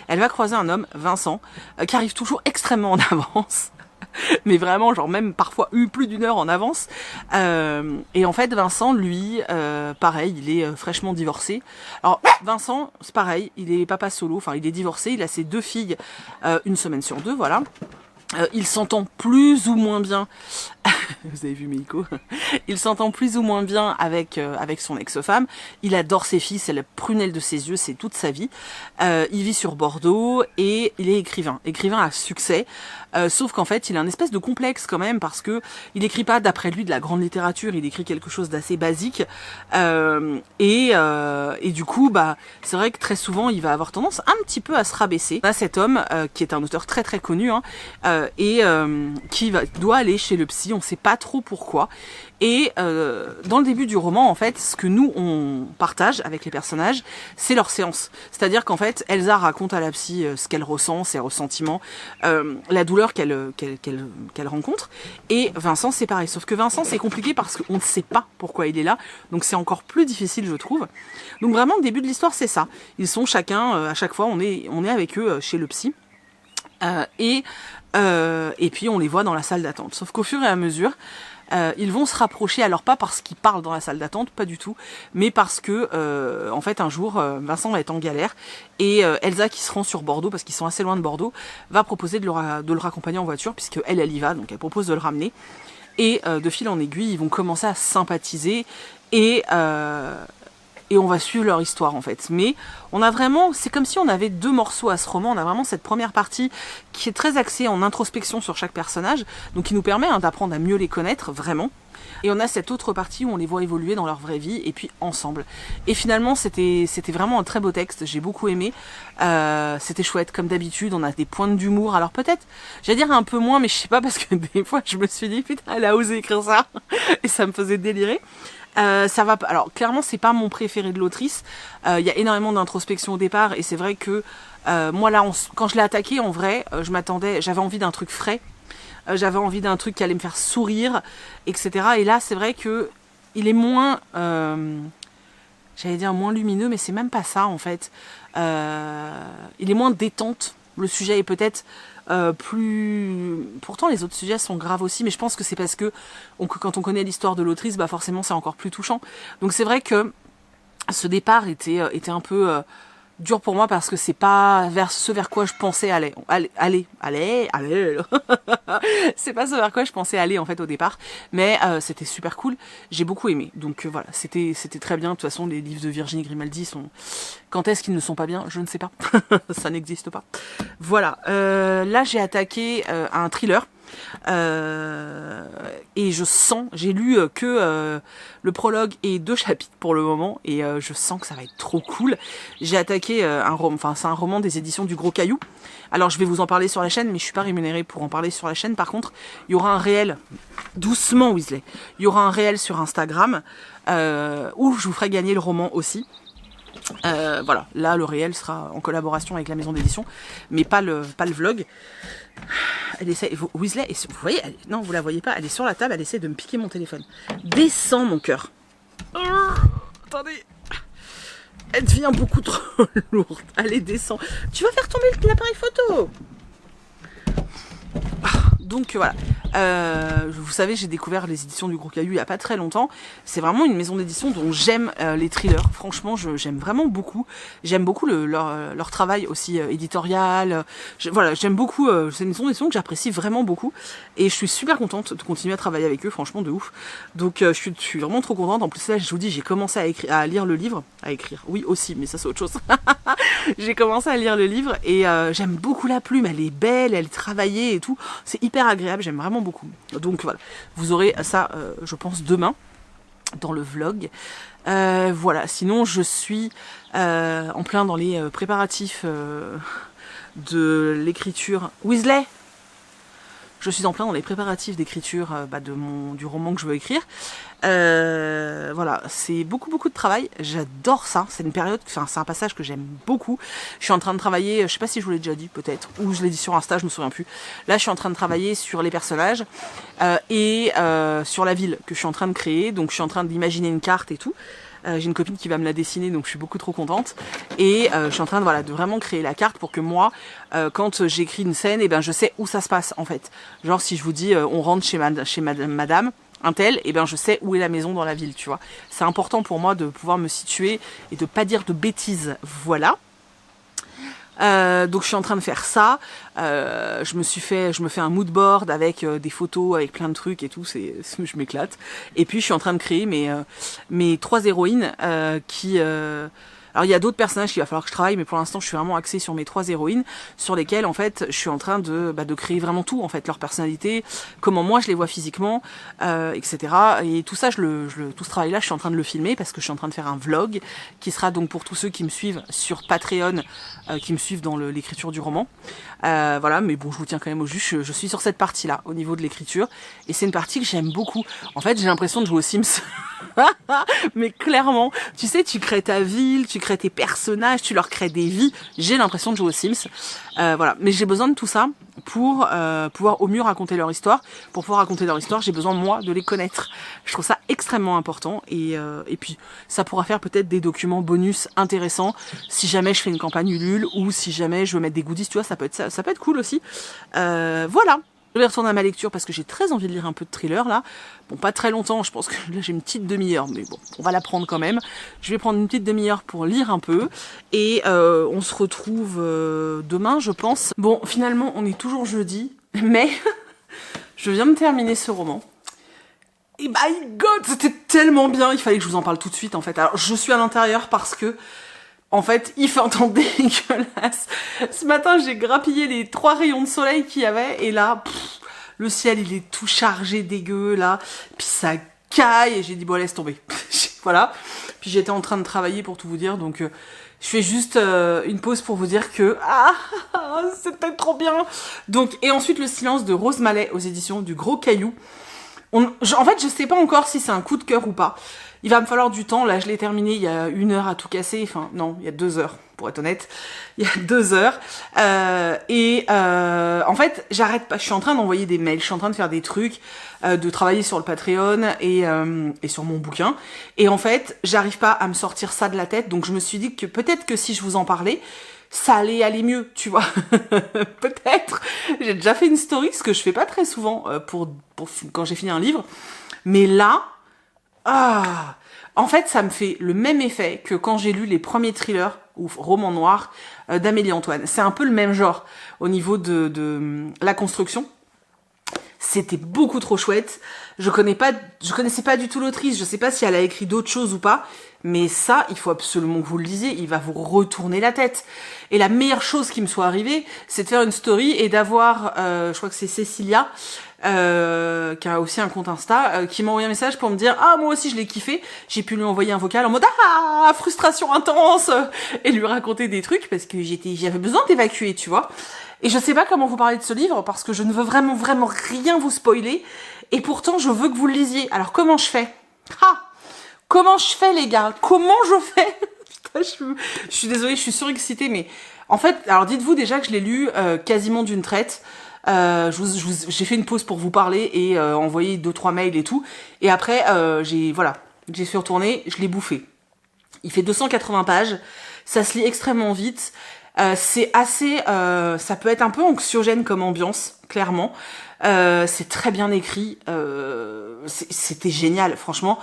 elle va croiser un homme, Vincent, qui arrive toujours extrêmement en avance. Mais vraiment, genre même parfois plus d'1 heure en avance. Et en fait, Vincent, lui, pareil, il est fraîchement divorcé. Alors, Vincent, c'est pareil, il est papa solo, enfin, il est divorcé, il a ses 2 filles, 1 semaine sur 2, voilà. Il s'entend plus ou moins bien, vous avez vu Meiko, il s'entend plus ou moins bien avec son ex-femme, il adore ses filles, c'est la prunelle de ses yeux, c'est toute sa vie, il vit sur Bordeaux et il est écrivain à succès, sauf qu'en fait il a un espèce de complexe quand même parce que il écrit pas d'après lui de la grande littérature, il écrit quelque chose d'assez basique, et du coup bah c'est vrai que très souvent il va avoir tendance un petit peu à se rabaisser. On a cet homme qui est un auteur très très connu, hein, qui doit aller chez le psy, on sait pas trop pourquoi. Et dans le début du roman, en fait, ce que nous on partage avec les personnages, c'est leur séance. C'est-à-dire qu'en fait, Elsa raconte à la psy ce qu'elle ressent, ses ressentiments, la douleur qu'elle rencontre. Et Vincent, c'est pareil. Sauf que Vincent, c'est compliqué parce qu'on ne sait pas pourquoi il est là. Donc c'est encore plus difficile, je trouve. Donc vraiment, le début de l'histoire, c'est ça. Ils sont chacun, à chaque fois, on est avec eux chez le psy. Et puis on les voit dans la salle d'attente. Sauf qu'au fur et à mesure, ils vont se rapprocher, alors pas parce qu'ils parlent dans la salle d'attente, pas du tout, mais parce que en fait un jour Vincent va être en galère et Elsa qui se rend sur Bordeaux parce qu'ils sont assez loin de Bordeaux va proposer de le raccompagner en voiture puisque elle y va, donc elle propose de le ramener et de fil en aiguille ils vont commencer à sympathiser et on va suivre leur histoire en fait. Mais on a vraiment, c'est comme si on avait 2 morceaux à ce roman. On a vraiment cette première partie qui est très axée en introspection sur chaque personnage, donc qui nous permet d'apprendre à mieux les connaître vraiment. Et on a cette autre partie où on les voit évoluer dans leur vraie vie et puis ensemble. Et finalement c'était vraiment un très beau texte, j'ai beaucoup aimé. C'était chouette comme d'habitude, on a des pointes d'humour. Alors peut-être, j'allais dire un peu moins, mais je sais pas parce que des fois je me suis dit putain elle a osé écrire ça et ça me faisait délirer. Ça va pas. Alors clairement c'est pas mon préféré de l'autrice. Il y a énormément d'introspection au départ et c'est vrai que moi là quand je l'ai attaqué en vrai, j'avais envie d'un truc frais, j'avais envie d'un truc qui allait me faire sourire, etc. Et là c'est vrai que il est moins, j'allais dire moins lumineux, mais c'est même pas ça en fait. Il est moins détente. Le sujet est peut-être plus... Pourtant les autres sujets sont graves aussi, mais je pense que c'est parce que quand on connaît l'histoire de l'autrice, bah forcément c'est encore plus touchant. Donc c'est vrai que ce départ était un peu dur pour moi parce que c'est pas vers quoi je pensais aller. C'est pas ce vers quoi je pensais aller en fait au départ, mais c'était super cool, j'ai beaucoup aimé. Donc voilà, c'était très bien. De toute façon, les livres de Virginie Grimaldi sont... Quand est-ce qu'ils ne sont pas bien? Je ne sais pas. Ça n'existe pas. Voilà. Là, j'ai attaqué un thriller. Et j'ai lu que le prologue et 2 chapitres pour le moment et je sens que ça va être trop cool. J'ai attaqué c'est un roman des éditions du Gros Caillou. Alors je vais vous en parler sur la chaîne, mais je suis pas rémunérée pour en parler sur la chaîne. Par contre, il y aura un réel, doucement Weasley, il y aura un réel sur Instagram où je vous ferai gagner le roman aussi. Voilà, là le réel sera en collaboration avec la maison d'édition, mais pas le vlog. Elle essaie, Weasley, vous voyez, non vous la voyez pas, elle est sur la table, elle essaie de me piquer mon téléphone. Descends mon cœur. Attendez, elle devient beaucoup trop lourde. Allez, descends. Tu vas faire tomber l'appareil photo. Donc voilà, Vous savez, j'ai découvert les éditions du Gros Caillou il y a pas très longtemps. C'est vraiment une maison d'édition dont j'aime les thrillers. Franchement, j'aime vraiment beaucoup. J'aime beaucoup leur travail aussi éditorial. Voilà, j'aime beaucoup. C'est une maison d'édition que j'apprécie vraiment beaucoup. Et je suis super contente de continuer à travailler avec eux, franchement, de ouf. Donc, je suis vraiment trop contente. En plus, là, je vous dis, j'ai commencé à lire le livre. À écrire, oui, aussi, mais ça, c'est autre chose. J'ai commencé à lire le livre et j'aime beaucoup la plume. Elle est belle, elle est travaillée et tout. C'est hyper agréable, j'aime vraiment beaucoup. Donc voilà, vous aurez ça, je pense, demain, dans le vlog. Voilà, sinon je suis en plein dans les préparatifs de l'écriture. Weasley! Je suis en plein dans les préparatifs d'écriture du roman que je veux écrire. Voilà, c'est beaucoup de travail. J'adore ça. C'est une période, c'est un passage que j'aime beaucoup. Je suis en train de travailler, je sais pas si je vous l'ai déjà dit peut-être, ou je l'ai dit sur Insta, je me souviens plus. Là, je suis en train de travailler sur les personnages et sur la ville que je suis en train de créer. Donc, je suis en train d'imaginer une carte et tout. J'ai une copine qui va me la dessiner, donc je suis beaucoup trop contente. Et je suis en train de vraiment créer la carte pour que moi, quand j'écris une scène, eh ben, je sais où ça se passe en fait. Genre si je vous dis on rentre chez madame un tel, eh ben, je sais où est la maison dans la ville, tu vois. C'est important pour moi de pouvoir me situer et de pas dire de bêtises. Voilà. Donc je suis en train de faire ça. Je me fais un mood board avec des photos, avec plein de trucs et tout. Je m'éclate. Et puis je suis en train de créer mes 3 héroïnes qui. Alors il y a d'autres personnages qu'il va falloir que je travaille, mais pour l'instant je suis vraiment axée sur mes 3 héroïnes, sur lesquelles en fait je suis en train de créer vraiment tout, en fait, leur personnalité, comment moi je les vois physiquement, etc. Et tout ça, tout ce travail-là, je suis en train de le filmer parce que je suis en train de faire un vlog qui sera donc pour tous ceux qui me suivent sur Patreon, qui me suivent dans l'écriture du roman. Voilà, mais bon, je vous tiens quand même au jus. Je suis sur cette partie-là au niveau de l'écriture, et c'est une partie que j'aime beaucoup. En fait, j'ai l'impression de jouer aux Sims. Mais clairement, tu sais, tu crées ta ville, tu crées tes personnages, tu leur crées des vies. J'ai l'impression de jouer aux Sims. Voilà, mais j'ai besoin de tout ça pour pouvoir au mieux raconter leur histoire. Pour pouvoir raconter leur histoire, j'ai besoin, moi, de les connaître. Je trouve ça extrêmement important. Et puis, ça pourra faire peut-être des documents bonus intéressants si jamais je fais une campagne Ulule ou si jamais je veux mettre des goodies, tu vois, ça peut être cool aussi. Voilà. Je vais retourner à ma lecture parce que j'ai très envie de lire un peu de thriller là. Bon, pas très longtemps, je pense que là j'ai une petite demi-heure, mais bon, on va la prendre quand même. Je vais prendre une petite demi-heure pour lire un peu et on se retrouve demain, je pense. Bon, finalement, on est toujours jeudi, mais je viens de terminer ce roman. Et my god, c'était tellement bien, il fallait que je vous en parle tout de suite en fait. Alors, je suis à l'intérieur parce que en fait, il fait un temps dégueulasse. Ce matin, j'ai grappillé les 3 rayons de soleil qu'il y avait. Et là, le ciel, il est tout chargé, dégueu, là. Puis ça caille. Et j'ai dit, bon, laisse tomber. Voilà. Puis j'étais en train de travailler, pour tout vous dire. Donc, je fais juste une pause pour vous dire que... c'était trop bien. Donc, et ensuite, Le silence de Rose Mallet aux éditions du Gros Caillou. En fait, je sais pas encore si c'est un coup de cœur ou pas. Il va me falloir du temps. Là, je l'ai terminé il y a 1 heure à tout casser. Enfin, non, il y a 2 heures, pour être honnête. Il y a 2 heures. En fait, j'arrête pas. Je suis en train d'envoyer des mails. Je suis en train de faire des trucs, de travailler sur le Patreon et sur mon bouquin. Et en fait, j'arrive pas à me sortir ça de la tête. Donc, je me suis dit que peut-être que si je vous en parlais, ça allait aller mieux, tu vois. Peut-être. J'ai déjà fait une story, ce que je fais pas très souvent pour quand j'ai fini un livre. Mais là, en fait, ça me fait le même effet que quand j'ai lu les premiers thrillers ou romans noirs d'Amélie Antoine. C'est un peu le même genre au niveau de la construction. C'était beaucoup trop chouette. Je connaissais pas du tout l'autrice. Je sais pas si elle a écrit d'autres choses ou pas. Mais ça, il faut absolument que vous le lisiez. Il va vous retourner la tête. Et la meilleure chose qui me soit arrivée, c'est de faire une story et d'avoir, je crois que c'est Cécilia, qui a aussi un compte Insta, qui m'a envoyé un message pour me dire moi aussi je l'ai kiffé. J'ai pu lui envoyer un vocal en mode frustration intense et lui raconter des trucs parce que j'avais besoin d'évacuer, tu vois. Et je sais pas comment vous parler de ce livre parce que je ne veux vraiment rien vous spoiler et pourtant je veux que vous le lisiez. Alors comment je fais? Comment je fais, les gars? Comment je fais? Putain, je suis désolée, je suis surexcitée, mais en fait, alors dites-vous déjà que je l'ai lu quasiment d'une traite. J'ai fait une pause pour vous parler et envoyer 2-3 mails et tout. Et après, j'ai fait retourner, je l'ai bouffé. Il fait 280 pages, ça se lit extrêmement vite. C'est assez... ça peut être un peu anxiogène comme ambiance, clairement. C'est très bien écrit. C'était génial, franchement.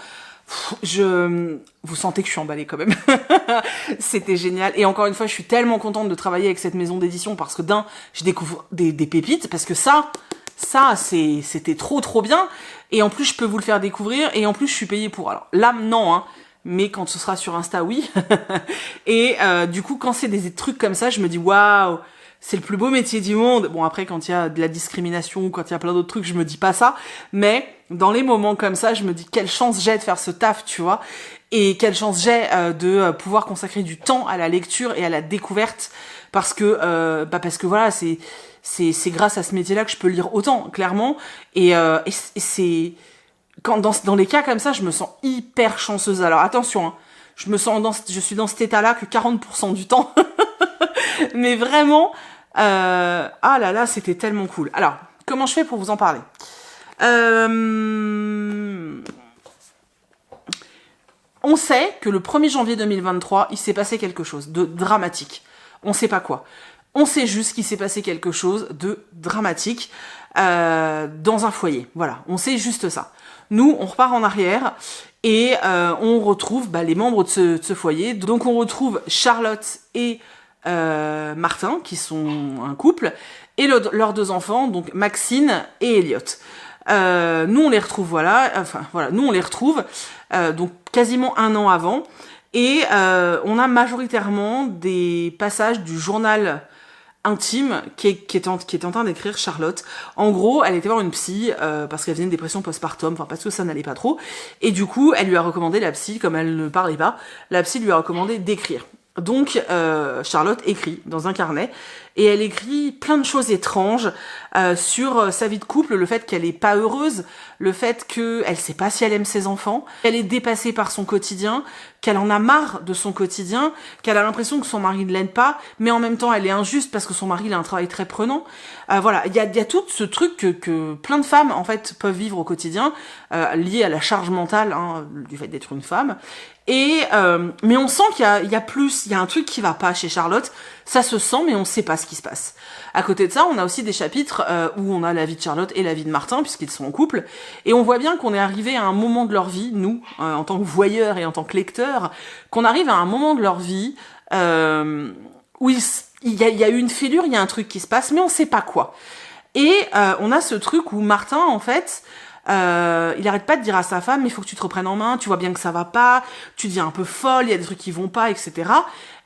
Vous sentez que je suis emballée quand même. C'était génial. Et encore une fois, je suis tellement contente de travailler avec cette maison d'édition parce que je découvre des pépites. Parce que c'était trop bien. Et en plus, je peux vous le faire découvrir. Et en plus, je suis payée pour. Alors là, non, hein. Mais quand ce sera sur Insta, oui. Et du coup, quand c'est des trucs comme ça, je me dis waouh, c'est le plus beau métier du monde. Bon, après, quand il y a de la discrimination ou quand il y a plein d'autres trucs, je me dis pas ça. Mais dans les moments comme ça, je me dis quelle chance j'ai de faire ce taf, tu vois. Et quelle chance j'ai de pouvoir consacrer du temps à la lecture et à la découverte. Parce que voilà, c'est grâce à ce métier-là que je peux lire autant, clairement. Et c'est... Quand dans les cas comme ça, je me sens hyper chanceuse. Alors attention, hein, je suis dans cet état-là que 40% du temps. Mais vraiment, ah là là, c'était tellement cool. Alors, comment je fais pour vous en parler? On sait que le 1er janvier 2023, il s'est passé quelque chose de dramatique. On sait pas quoi. On sait juste qu'il s'est passé quelque chose de dramatique dans un foyer. Voilà, on sait juste ça. Nous, on repart en arrière et on retrouve les membres de ce foyer. Donc on retrouve Charlotte et Martin, qui sont un couple, et leurs 2 enfants, donc Maxine et Elliot. Nous on les retrouve, nous on les retrouve donc quasiment 1 an avant, et on a majoritairement des passages du journal intime qui est en train d'écrire Charlotte. En gros, elle était voir une psy parce qu'elle faisait une dépression postpartum, parce que ça n'allait pas trop, et du coup elle lui a recommandé, la psy, comme elle ne parlait pas, la psy lui a recommandé d'écrire. Donc Charlotte écrit dans un carnet, et elle écrit plein de choses étranges sur sa vie de couple, le fait qu'elle est pas heureuse, le fait qu'elle sait pas si elle aime ses enfants, qu'elle est dépassée par son quotidien, qu'elle en a marre de son quotidien, qu'elle a l'impression que son mari ne l'aide pas, mais en même temps elle est injuste parce que son mari il a un travail très prenant. Voilà, il y a tout ce truc que plein de femmes en fait peuvent vivre au quotidien, lié à la charge mentale du fait d'être une femme. Et mais on sent qu'il y a plus, il y a un truc qui va pas chez Charlotte, ça se sent, mais on sait pas ce qui se passe. À côté de ça, on a aussi des chapitres où on a la vie de Charlotte et la vie de Martin, puisqu'ils sont en couple, et on voit bien qu'on est arrivé à un moment de leur vie, nous, en tant que voyeurs et en tant que lecteurs, qu'on arrive à un moment de leur vie où il y a eu une fêlure, il y a un truc qui se passe, mais on sait pas quoi. Et on a ce truc où Martin, en fait, il arrête pas de dire à sa femme, mais il faut que tu te reprennes en main, tu vois bien que ça va pas, tu deviens un peu folle, il y a des trucs qui vont pas, etc.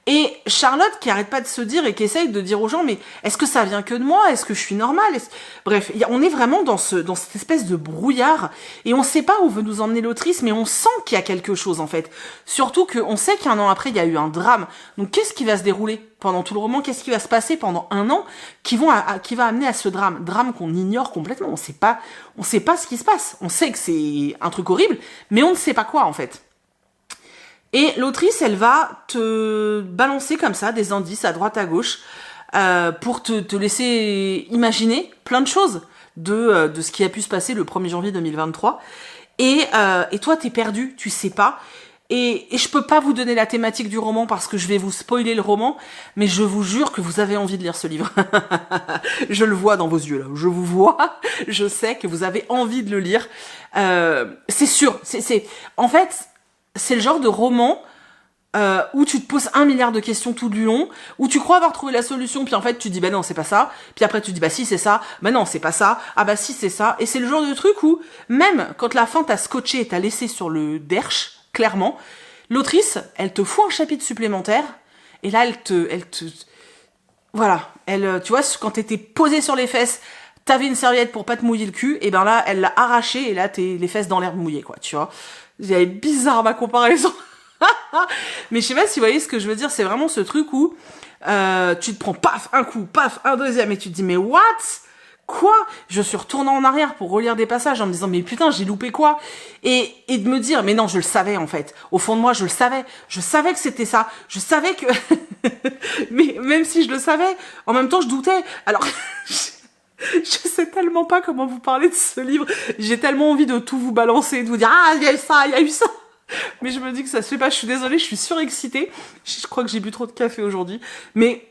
Et Charlotte qui arrête pas de se dire et qui essaye de dire aux gens, mais est-ce que ça vient que de moi? Est-ce que je suis normale? Bref, on est vraiment dans cette espèce de brouillard, et on sait pas où veut nous emmener l'autrice, mais on sent qu'il y a quelque chose en fait. Surtout qu'on sait qu'un an après, il y a eu un drame. Donc qu'est-ce qui va se dérouler pendant tout le roman? Qu'est-ce qui va se passer pendant 1 an qui va amener à ce drame? Drame qu'on ignore complètement. On sait pas ce qui se passe. On sait que c'est un truc horrible, mais on ne sait pas quoi en fait. Et l'autrice, elle va te balancer comme ça des indices à droite à gauche pour te laisser imaginer plein de choses de ce qui a pu se passer le 1er janvier 2023. Et toi, t'es perdu, tu sais pas. Et je peux pas vous donner la thématique du roman parce que je vais vous spoiler le roman, mais je vous jure que vous avez envie de lire ce livre. Je le vois dans vos yeux là, je vous vois, je sais que vous avez envie de le lire. C'est sûr, en fait, c'est le genre de roman où tu te poses 1 milliard de questions tout du long, où tu crois avoir trouvé la solution, puis en fait tu dis bah non c'est pas ça, puis après tu dis bah si c'est ça, bah non c'est pas ça, ah bah si c'est ça, et c'est le genre de truc où même quand la fin t'a scotché et t'a laissé sur le derche, clairement, l'autrice elle te fout un chapitre supplémentaire, et là voilà, tu vois, quand t'étais posé sur les fesses, t'avais une serviette pour pas te mouiller le cul, et ben là elle l'a arraché, et là t'es les fesses dans l'herbe mouillée quoi, tu vois. C'est bizarre ma comparaison. Mais je sais pas si vous voyez ce que je veux dire, c'est vraiment ce truc où tu te prends paf un coup, paf un deuxième, et tu te dis mais what? Quoi? Je suis retournée en arrière pour relire des passages en me disant mais putain j'ai loupé quoi? Et de me dire mais non je le savais en fait, au fond de moi je le savais que c'était ça, je savais que mais même si je le savais, en même temps je doutais. Alors je sais tellement pas comment vous parler de ce livre, j'ai tellement envie de tout vous balancer, de vous dire ah il y a eu ça, il y a eu ça. Mais je me dis que ça se fait pas, je suis désolée, je suis surexcitée. Je crois que j'ai bu trop de café aujourd'hui. Mais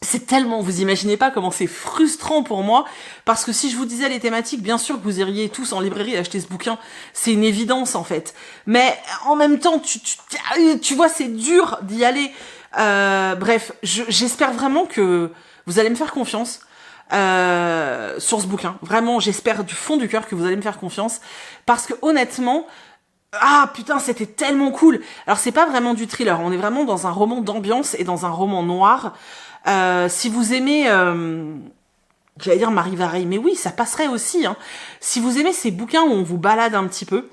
c'est tellement, vous imaginez pas comment c'est frustrant pour moi, parce que si je vous disais les thématiques, bien sûr que vous iriez tous en librairie acheter ce bouquin, c'est une évidence en fait. Mais en même temps, tu vois, c'est dur d'y aller. Bref, j'espère vraiment que vous allez me faire confiance sur ce bouquin. Vraiment, j'espère du fond du cœur que vous allez me faire confiance, parce que honnêtement, ah putain, c'était tellement cool. Alors c'est pas vraiment du thriller, on est vraiment dans un roman d'ambiance et dans un roman noir. Si vous aimez, j'allais dire Marie Vareille, mais oui, ça passerait aussi. Hein. Si vous aimez ces bouquins où on vous balade un petit peu,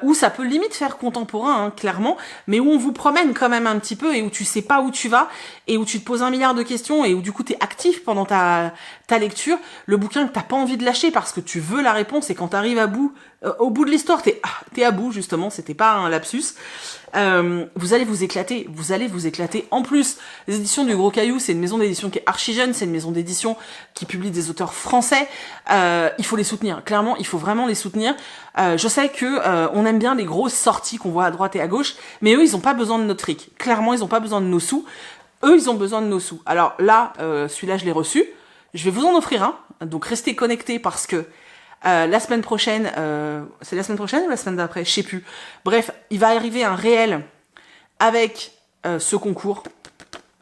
où ça peut limite faire contemporain, hein, clairement, mais où on vous promène quand même un petit peu et où tu sais pas où tu vas et où tu te poses un milliard de questions et où du coup t'es actif pendant ta lecture, le bouquin que t'as pas envie de lâcher parce que tu veux la réponse et quand t'arrives au bout de l'histoire, t'es à bout justement, c'était pas un lapsus. Vous allez vous éclater, En plus, les éditions du Gros Caillou, c'est une maison d'édition qui est archi jeune, c'est une maison d'édition qui publie des auteurs français. Il faut les soutenir. Clairement, il faut vraiment les soutenir. Je sais que on aime bien les grosses sorties qu'on voit à droite et à gauche, mais eux, ils ont pas besoin de notre fric. Clairement, ils ont pas besoin de nos sous. Eux, ils ont besoin de nos sous. Alors là, celui-là, je l'ai reçu. Je vais vous en offrir un. Donc restez connectés parce que la semaine prochaine, c'est la semaine prochaine ou la semaine d'après, je sais plus. Bref, il va arriver un réel avec ce concours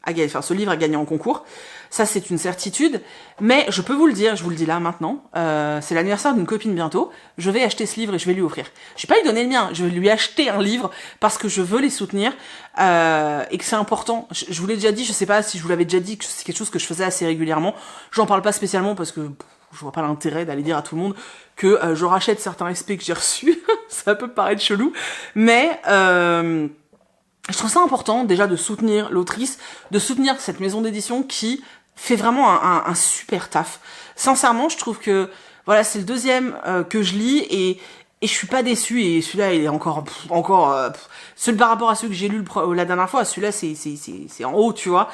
à gagner, enfin ce livre à gagner en concours. Ça, c'est une certitude. Mais je peux vous le dire, je vous le dis là maintenant, c'est l'anniversaire d'une copine bientôt. Je vais acheter ce livre et je vais lui offrir. Je vais pas lui donner le mien, je vais lui acheter un livre parce que je veux les soutenir et que c'est important. Je vous l'ai déjà dit, je sais pas si je vous l'avais déjà dit, que c'est quelque chose que je faisais assez régulièrement. J'en parle pas spécialement parce que je vois pas l'intérêt d'aller dire à tout le monde que je rachète certains SP que j'ai reçus. Ça peut paraître chelou, mais je trouve ça important déjà de soutenir l'autrice, de soutenir cette maison d'édition qui fait vraiment un super taf. Sincèrement, je trouve que voilà, c'est le deuxième que je lis et je suis pas déçue et celui-là il est encore celui par rapport à ceux que j'ai lu la dernière fois, celui-là c'est en haut, tu vois.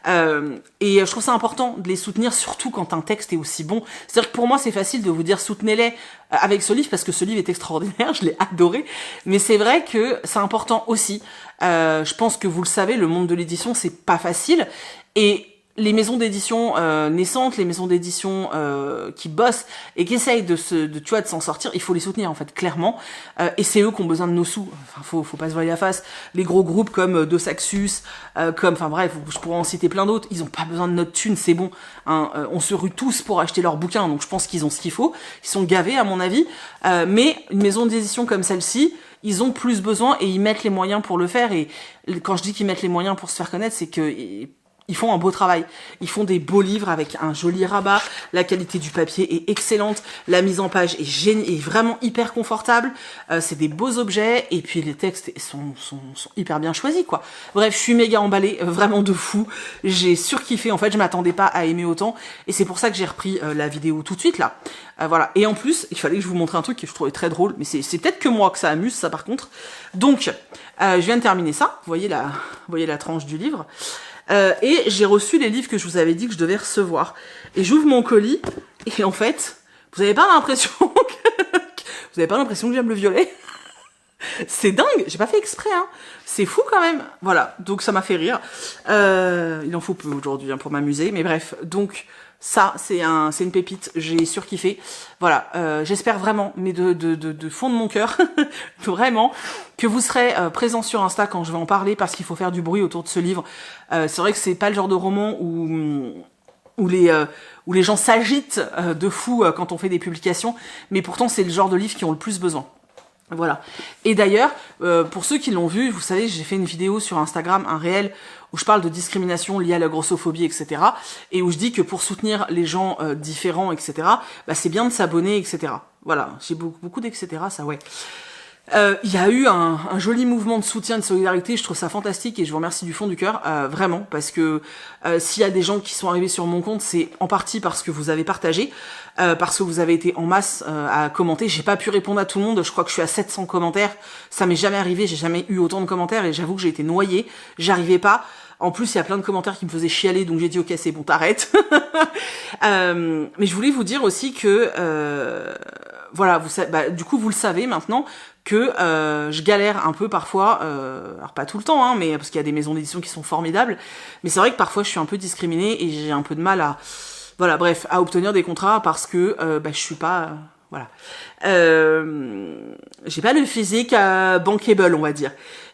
Et je trouve ça important de les soutenir, surtout quand un texte est aussi bon. C'est-à-dire que pour moi, c'est facile de vous dire soutenez-les avec ce livre, parce que ce livre est extraordinaire, je l'ai adoré. Mais c'est vrai que c'est important aussi. Je pense que vous le savez, le monde de l'édition, c'est pas facile. Et les maisons d'édition naissantes, les maisons d'édition qui bossent et qui essayent de s'en sortir, il faut les soutenir en fait, clairement. Et c'est eux qui ont besoin de nos sous. Enfin, faut pas se voiler la face. Les gros groupes comme Dos Saxus, enfin bref, je pourrais en citer plein d'autres. Ils ont pas besoin de notre thune, c'est bon. Hein, on se rue tous pour acheter leurs bouquins, donc je pense qu'ils ont ce qu'il faut. Ils sont gavés à mon avis. Mais une maison d'édition comme celle-ci, ils ont plus besoin et ils mettent les moyens pour le faire. Et quand je dis qu'ils mettent les moyens pour se faire connaître, c'est que ils font un beau travail. Ils font des beaux livres avec un joli rabat. La qualité du papier est excellente. La mise en page est vraiment hyper confortable. C'est des beaux objets. Et puis les textes sont hyper bien choisis, quoi. Bref, je suis méga emballée. Vraiment de fou. J'ai surkiffé. En fait, je m'attendais pas à aimer autant. Et c'est pour ça que j'ai repris la vidéo tout de suite, là. Voilà. Et en plus, il fallait que je vous montre un truc que je trouvais très drôle. Mais c'est peut-être que moi que ça amuse, ça, par contre. Donc, je viens de terminer ça. Vous voyez la tranche du livre. Et j'ai reçu les livres que je vous avais dit que je devais recevoir. Et j'ouvre mon colis, et en fait, vous avez pas l'impression que j'aime le violet? C'est dingue, j'ai pas fait exprès, hein. C'est fou quand même. Voilà, donc ça m'a fait rire. Il en faut peu aujourd'hui hein, pour m'amuser, mais bref. Donc ça, c'est une pépite. J'ai surkiffé. Voilà, j'espère vraiment, mais de fond de mon cœur, vraiment, que vous serez présents sur Insta quand je vais en parler, parce qu'il faut faire du bruit autour de ce livre. C'est vrai que c'est pas le genre de roman où les gens s'agitent de fou quand on fait des publications, mais pourtant c'est le genre de livres qui ont le plus besoin. Voilà. Et d'ailleurs, pour ceux qui l'ont vu, vous savez, j'ai fait une vidéo sur Instagram, un réel, où je parle de discrimination liée à la grossophobie, etc. Et où je dis que pour soutenir les gens différents, etc., bah, c'est bien de s'abonner, etc. Voilà. J'ai beaucoup d'etc. Ça, ouais. Il y a eu un joli mouvement de soutien, de solidarité, je trouve ça fantastique et je vous remercie du fond du cœur, vraiment, parce que s'il y a des gens qui sont arrivés sur mon compte, c'est en partie parce que vous avez partagé, parce que vous avez été en masse à commenter. J'ai pas pu répondre à tout le monde, je crois que je suis à 700 commentaires, ça m'est jamais arrivé, j'ai jamais eu autant de commentaires et j'avoue que j'ai été noyée, j'arrivais pas. En plus, il y a plein de commentaires qui me faisaient chialer, donc j'ai dit ok, c'est bon, t'arrêtes. Mais je voulais vous dire aussi que voilà, du coup, vous le savez maintenant que je galère un peu parfois, alors pas tout le temps, hein, mais parce qu'il y a des maisons d'édition qui sont formidables, mais c'est vrai que parfois je suis un peu discriminée et j'ai un peu de mal à, voilà, bref, à obtenir des contrats parce que je suis pas, voilà, j'ai pas le physique bankable, on va dire.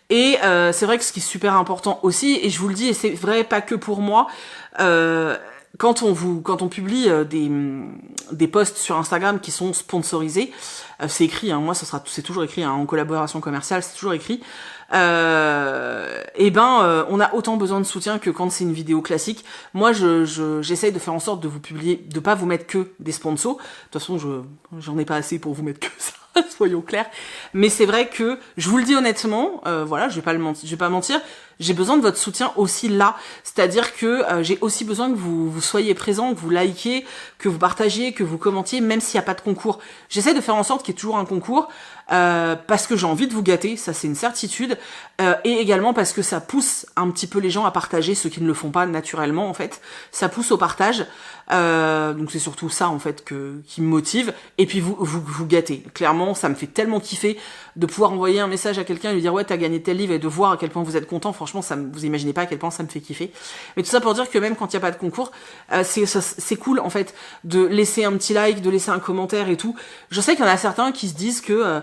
Et c'est vrai que ce qui est super important aussi, et je vous le dis, et c'est vrai pas que pour moi, quand on publie des posts sur Instagram qui sont sponsorisés, c'est écrit, hein, moi c'est toujours écrit, hein, en collaboration commerciale, c'est toujours écrit. On a autant besoin de soutien que quand c'est une vidéo classique. Moi, j'essaye de faire en sorte de vous publier, de pas vous mettre que des sponsors. De toute façon, j'en ai pas assez pour vous mettre que ça. Soyons clairs. Mais c'est vrai que, je vous le dis honnêtement, voilà, je vais pas mentir, j'ai besoin de votre soutien aussi là. C'est-à-dire que j'ai aussi besoin que vous soyez présents, que vous likiez, que vous partagiez, que vous commentiez, même s'il n'y a pas de concours. J'essaie de faire en sorte qu'il y ait toujours un concours, parce que j'ai envie de vous gâter, ça c'est une certitude, et également parce que ça pousse un petit peu les gens à partager, ceux qui ne le font pas naturellement en fait. Ça pousse au partage. Donc c'est surtout ça en fait qui me motive, et puis vous gâtez. Clairement, ça me fait tellement kiffer de pouvoir envoyer un message à quelqu'un et lui dire ouais, t'as gagné tel livre, et de voir à quel point vous êtes content. Franchement, vous imaginez pas à quel point ça me fait kiffer. Mais tout ça pour dire que même quand il n'y a pas de concours, c'est cool en fait de laisser un petit like, de laisser un commentaire et tout. Je sais qu'il y en a certains qui se disent que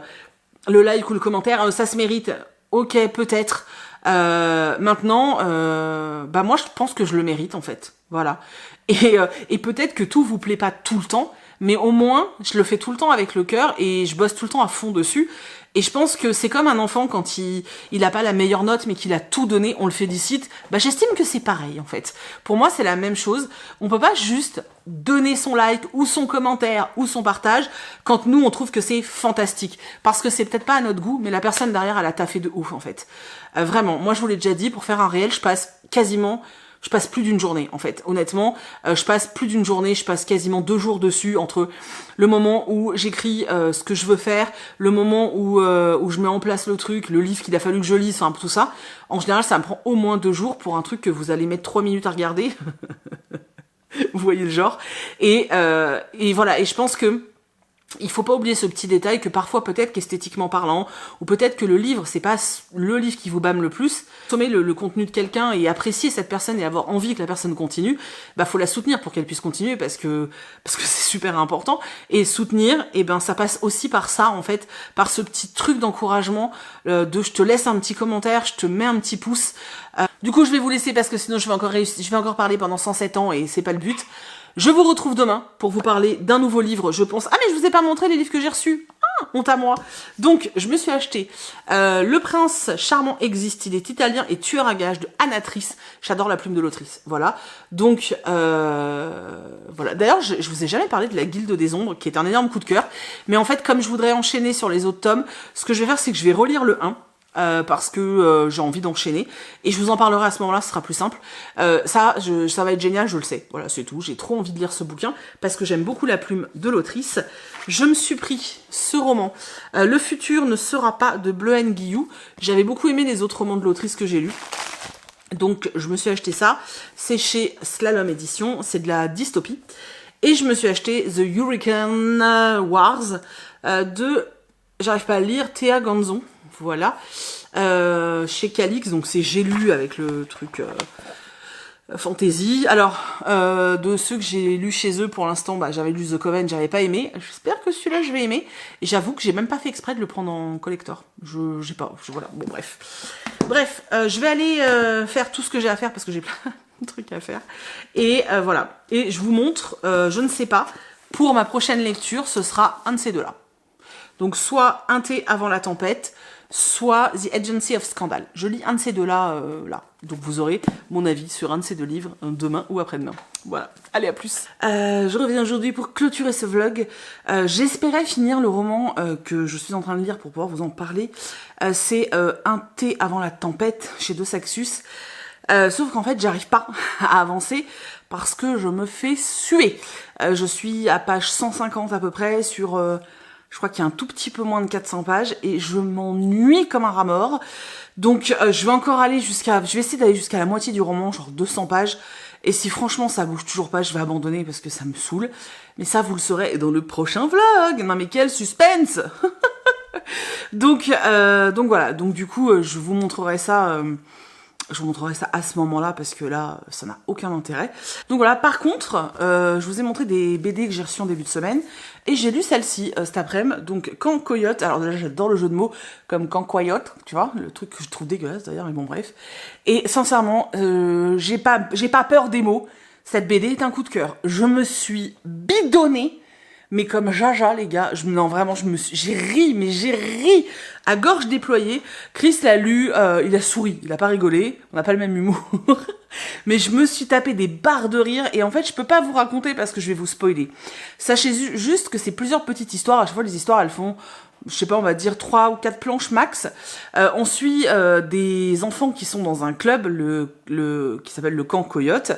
le like ou le commentaire, ça se mérite. Ok, peut-être. Maintenant, moi je pense que je le mérite en fait. Voilà. Et peut-être que tout vous plaît pas tout le temps, mais au moins je le fais tout le temps avec le cœur et je bosse tout le temps à fond dessus. Et je pense que c'est comme un enfant quand il a pas la meilleure note mais qu'il a tout donné, on le félicite. J'estime que c'est pareil en fait. Pour moi c'est la même chose. On peut pas juste donner son like ou son commentaire ou son partage quand nous on trouve que c'est fantastique. Parce que c'est peut-être pas à notre goût, mais la personne derrière elle a taffé de ouf en fait. Vraiment, moi je vous l'ai déjà dit, pour faire un réel, je passe plus d'une journée en fait, honnêtement, je passe quasiment 2 jours dessus, entre le moment où j'écris ce que je veux faire, le moment où je mets en place le truc, le livre qu'il a fallu que je lise, enfin tout ça. En général ça me prend au moins 2 jours pour un truc que vous allez mettre 3 minutes à regarder. Vous voyez le genre. Et voilà, et je pense que il faut pas oublier ce petit détail, que parfois peut-être qu'esthétiquement parlant, ou peut-être que le livre, c'est pas le livre qui vous bâme le plus. Consommer le contenu de quelqu'un et apprécier cette personne et avoir envie que la personne continue, faut la soutenir pour qu'elle puisse continuer, parce que c'est super important. Et soutenir, ça passe aussi par ça en fait, par ce petit truc d'encouragement, de je te laisse un petit commentaire, je te mets un petit pouce. Du coup je vais vous laisser parce que sinon je vais encore parler pendant 107 ans et c'est pas le but. Je vous retrouve demain pour vous parler d'un nouveau livre, je pense. Ah mais je vous ai pas montré les livres que j'ai reçus. Ah, honte à moi. Donc, je me suis acheté Le Prince Charmant Existe. Il est italien et tueur à gages de Anatrice. J'adore la plume de l'autrice. Voilà. Donc, voilà. D'ailleurs, je vous ai jamais parlé de La Guilde des Ombres, qui est un énorme coup de cœur. Mais en fait, comme je voudrais enchaîner sur les autres tomes, ce que je vais faire, c'est que je vais relire le 1. Parce que j'ai envie d'enchaîner, et je vous en parlerai à ce moment-là, ce sera plus simple. Ça va être génial, je le sais. Voilà, c'est tout. J'ai trop envie de lire ce bouquin parce que j'aime beaucoup la plume de l'autrice. Je me suis pris ce roman, Le futur ne sera pas, de Bleuhen Guillou. J'avais beaucoup aimé les autres romans de l'autrice que j'ai lus. Donc je me suis acheté ça. C'est chez Slalom Édition, c'est de la dystopie. Et je me suis acheté The Hurricane Wars de, j'arrive pas à lire, Théa Ganzon. Voilà, chez Calix, donc c'est J'ai lu avec le truc fantasy. Alors, de ceux que j'ai lus chez eux pour l'instant, j'avais lu The Coven, j'avais pas aimé. J'espère que celui-là je vais aimer. Et j'avoue que j'ai même pas fait exprès de le prendre en collector. Voilà, bon bref. Bref, je vais aller faire tout ce que j'ai à faire parce que j'ai plein de trucs à faire. Et voilà. Et je vous montre, je ne sais pas, pour ma prochaine lecture, ce sera un de ces deux-là. Donc soit Un thé avant la tempête, soit The Agency of Scandal. Je lis un de ces deux-là, là. Donc vous aurez mon avis sur un de ces deux livres demain ou après-demain. Voilà, allez, à plus. Je reviens aujourd'hui pour clôturer ce vlog. J'espérais finir le roman que je suis en train de lire pour pouvoir vous en parler. C'est Un thé avant la tempête, chez De Saxus. Sauf qu'en fait, j'arrive pas à avancer parce que je me fais suer. Je suis à page 150 à peu près sur Je crois qu'il y a un tout petit peu moins de 400 pages et je m'ennuie comme un rat mort. Donc je vais encore aller jusqu'à... Je vais essayer d'aller jusqu'à la moitié du roman, genre 200 pages. Et si franchement ça bouge toujours pas, je vais abandonner parce que ça me saoule. Mais ça, vous le saurez dans le prochain vlog. Non mais quel suspense. Donc voilà. Donc du coup, je vous montrerai ça... je vous montrerai ça à ce moment-là parce que là, ça n'a aucun intérêt. Donc voilà, par contre, je vous ai montré des BD que j'ai reçus en début de semaine et j'ai lu celle-ci cet après-midi. Donc Quand Coyote, alors déjà j'adore le jeu de mots comme Quand Coyote, tu vois, le truc que je trouve dégueulasse d'ailleurs, mais bon bref. Et sincèrement, j'ai pas peur des mots. Cette BD est un coup de cœur. Je me suis bidonnée. Mais comme Jaja, les gars, non, vraiment, j'ai ri à gorge déployée. Chris l'a lu, il a souri, il a pas rigolé, on n'a pas le même humour. Mais je me suis tapé des barres de rire, et en fait, je peux pas vous raconter parce que je vais vous spoiler. Sachez juste que c'est plusieurs petites histoires, à chaque fois, les histoires, elles font... je sais pas, on va dire 3 ou 4 planches max. On suit des enfants qui sont dans un club, qui s'appelle le camp Coyote.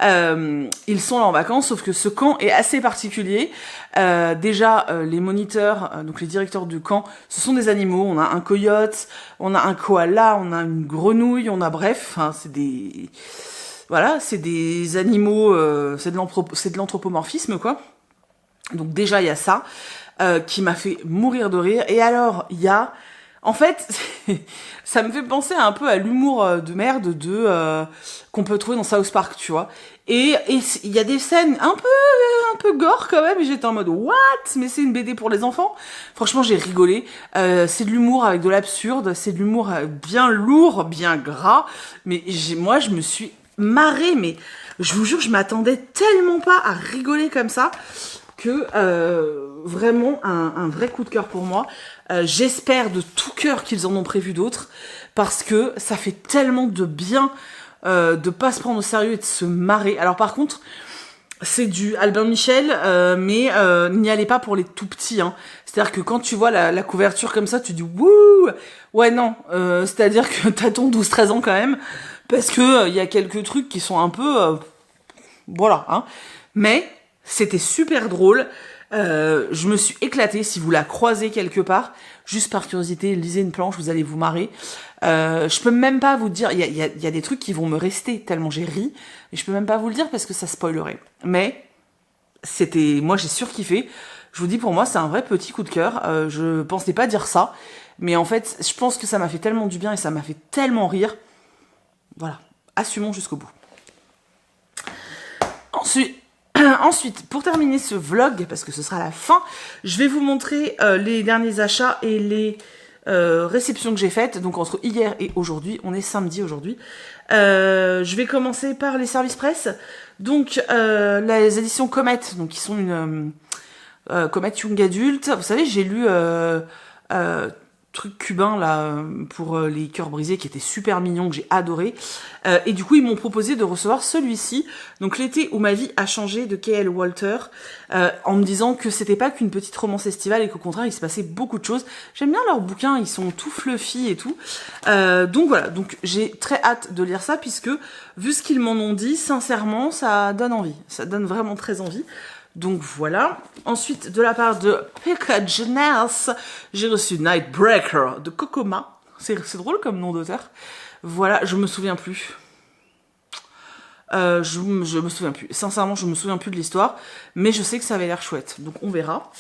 Ils sont là en vacances, sauf que ce camp est assez particulier. Déjà, les moniteurs, donc les directeurs du camp, ce sont des animaux. On a un coyote, on a un koala, on a une grenouille, on a bref, hein, c'est des... Voilà, c'est des animaux, c'est de l'anthropomorphisme, quoi. Donc déjà, il y a ça. Qui m'a fait mourir de rire. Et alors, il y a... En fait, ça me fait penser un peu à l'humour de merde qu'on peut trouver dans South Park, tu vois. Et il y a des scènes un peu gore quand même, et j'étais en mode what? Mais c'est une BD pour les enfants. Franchement, j'ai rigolé. C'est de l'humour avec de l'absurde, c'est de l'humour bien lourd, bien gras. Mais moi, je me suis marrée, mais je vous jure, je m'attendais tellement pas à rigoler comme ça que vraiment un vrai coup de cœur pour moi. J'espère de tout cœur qu'ils en ont prévu d'autres, parce que ça fait tellement de bien de pas se prendre au sérieux et de se marrer. Alors par contre, c'est du Albin Michel, mais n'y allez pas pour les tout petits. Hein. C'est-à-dire que quand tu vois la couverture comme ça, tu dis wouh. Ouais non, c'est-à-dire que t'as ton 12-13 ans quand même, parce que il y a quelques trucs qui sont un peu... voilà. Hein. Mais... c'était super drôle, je me suis éclatée. Si vous la croisez quelque part, juste par curiosité, lisez une planche, vous allez vous marrer. Je peux même pas vous dire, il y a des trucs qui vont me rester tellement j'ai ri, et je peux même pas vous le dire parce que ça spoilerait. Mais moi j'ai surkiffé. Je vous dis, pour moi c'est un vrai petit coup de cœur. Je pensais pas dire ça, mais en fait je pense que ça m'a fait tellement du bien et ça m'a fait tellement rire. Voilà, assumons jusqu'au bout. Ensuite, pour terminer ce vlog, parce que ce sera la fin, je vais vous montrer les derniers achats et les réceptions que j'ai faites. Donc entre hier et aujourd'hui, on est samedi aujourd'hui. Je vais commencer par les services presse. Donc les éditions Comet, donc qui sont une Comet Young Adult. Vous savez, j'ai lu truc cubain là pour les cœurs brisés qui était super mignon, que j'ai adoré, et du coup ils m'ont proposé de recevoir celui-ci, donc L'été où ma vie a changé de K.L. Walter, en me disant que c'était pas qu'une petite romance estivale et qu'au contraire il se passait beaucoup de choses. J'aime bien leurs bouquins, ils sont tout fluffy et tout, donc voilà, donc j'ai très hâte de lire ça, puisque vu ce qu'ils m'en ont dit, sincèrement ça donne envie, ça donne vraiment très envie. Donc voilà. Ensuite, de la part de Package Nurse, j'ai reçu Nightbreaker de Kokoma. C'est drôle comme nom d'auteur. Voilà, je me souviens plus. Je me souviens plus. Sincèrement, je me souviens plus de l'histoire, mais je sais que ça avait l'air chouette. Donc on verra.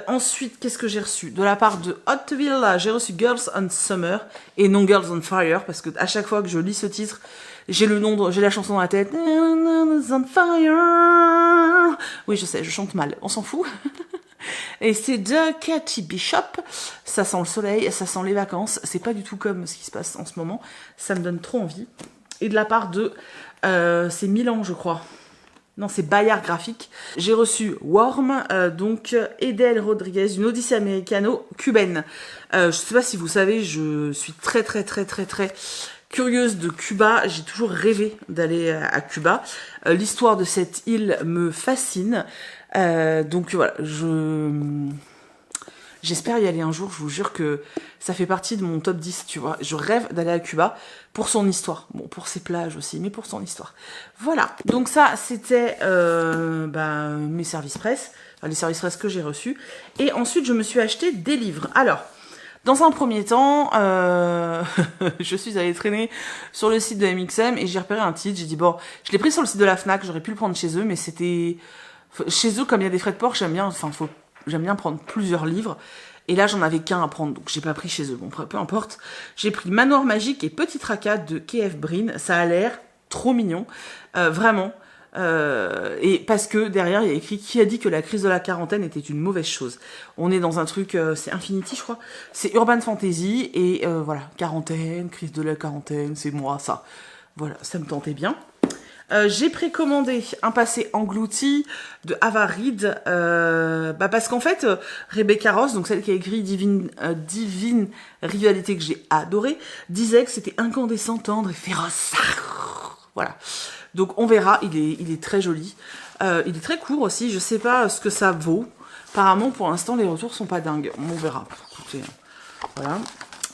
Ensuite, qu'est-ce que j'ai reçu? De la part de Hotville, j'ai reçu Girls on Summer et non Girls on Fire, parce que à chaque fois que je lis ce titre, j'ai la chanson dans la tête. On fire. Oui, je sais, je chante mal. On s'en fout. Et c'est de Cathy Bishop. Ça sent le soleil, ça sent les vacances. C'est pas du tout comme ce qui se passe en ce moment. Ça me donne trop envie. Et de la part de... c'est Milan, je crois. Non, c'est Bayard Graphique. J'ai reçu Worm, donc Edel Rodriguez, une odyssée américano-cubaine. Je sais pas si vous savez, je suis très curieuse de Cuba. J'ai toujours rêvé d'aller à Cuba. L'histoire de cette île me fascine. Donc voilà, j'espère y aller un jour. Je vous jure que ça fait partie de mon top 10, tu vois. Je rêve d'aller à Cuba pour son histoire. Bon, pour ses plages aussi, mais pour son histoire. Voilà. Donc ça, c'était mes services presse. les services RES que j'ai reçus. Et ensuite, je me suis acheté des livres. Alors, dans un premier temps, je suis allée traîner sur le site de MXM et j'ai repéré un titre. J'ai dit, bon, je l'ai pris sur le site de la FNAC, j'aurais pu le prendre chez eux, mais c'était... Chez eux, comme il y a des frais de port, j'aime bien prendre plusieurs livres. Et là, j'en avais qu'un à prendre, donc j'ai pas pris chez eux. Bon, peu importe. J'ai pris Manoir Magique et Petit Tracas de K.F. Breene. Ça a l'air trop mignon. Vraiment. Et parce que derrière, il y a écrit qui a dit que la crise de la quarantaine était une mauvaise chose. On est dans un truc, c'est Infinity, je crois. C'est Urban Fantasy et voilà, quarantaine, crise de la quarantaine, c'est moi, ça. Voilà, ça me tentait bien. J'ai précommandé Un passé englouti de Ava Reid, parce qu'en fait, Rebecca Ross, donc celle qui a écrit Divine Rivalité que j'ai adoré, disait que c'était incandescent, tendre et féroce. Voilà. Donc on verra, il est très joli. Il est très court aussi, je sais pas ce que ça vaut. Apparemment, pour l'instant, les retours sont pas dingues. On verra. Écoutez, voilà.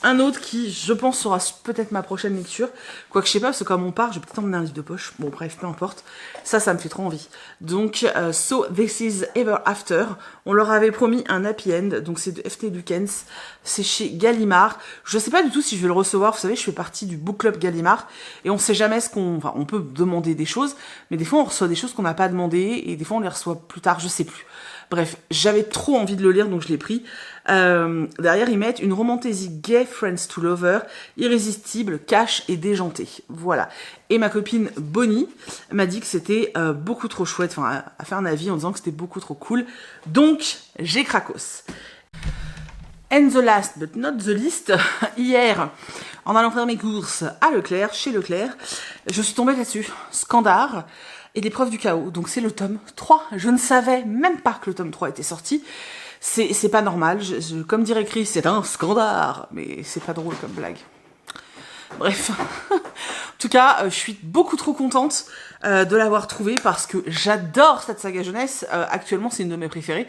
Un autre qui, je pense, sera peut-être ma prochaine lecture. Quoique, je sais pas, parce que comme on part, je vais peut-être emmener un livre de poche. Bon, bref, peu importe. Ça me fait trop envie. Donc, So This Is Ever After. On leur avait promis un happy end. Donc, c'est de F.T. Lukens. C'est chez Gallimard. Je sais pas du tout si je vais le recevoir. Vous savez, je fais partie du book club Gallimard. Et on sait jamais Enfin, on peut demander des choses. Mais des fois, on reçoit des choses qu'on n'a pas demandées. Et des fois, on les reçoit plus tard. Je sais plus. Bref, j'avais trop envie de le lire, donc je l'ai pris. Derrière, ils mettent une romantaisie gay, Friends to Lover, irrésistible, cash et déjantée. Voilà. Et ma copine Bonnie m'a dit que c'était beaucoup trop chouette, enfin, a fait un avis en disant que c'était beaucoup trop cool. Donc, j'ai cracos. And the last but not the least, hier, en allant faire mes courses à Leclerc, chez Leclerc, je suis tombée là-dessus. Scandard et l'épreuve du chaos. Donc c'est le tome 3. Je ne savais même pas que le tome 3 était sorti. C'est pas normal. Comme dirait Chris, c'est un scandard. Mais c'est pas drôle comme blague. Bref. En tout cas, je suis beaucoup trop contente de l'avoir trouvé parce que j'adore cette saga jeunesse. Actuellement, c'est une de mes préférées.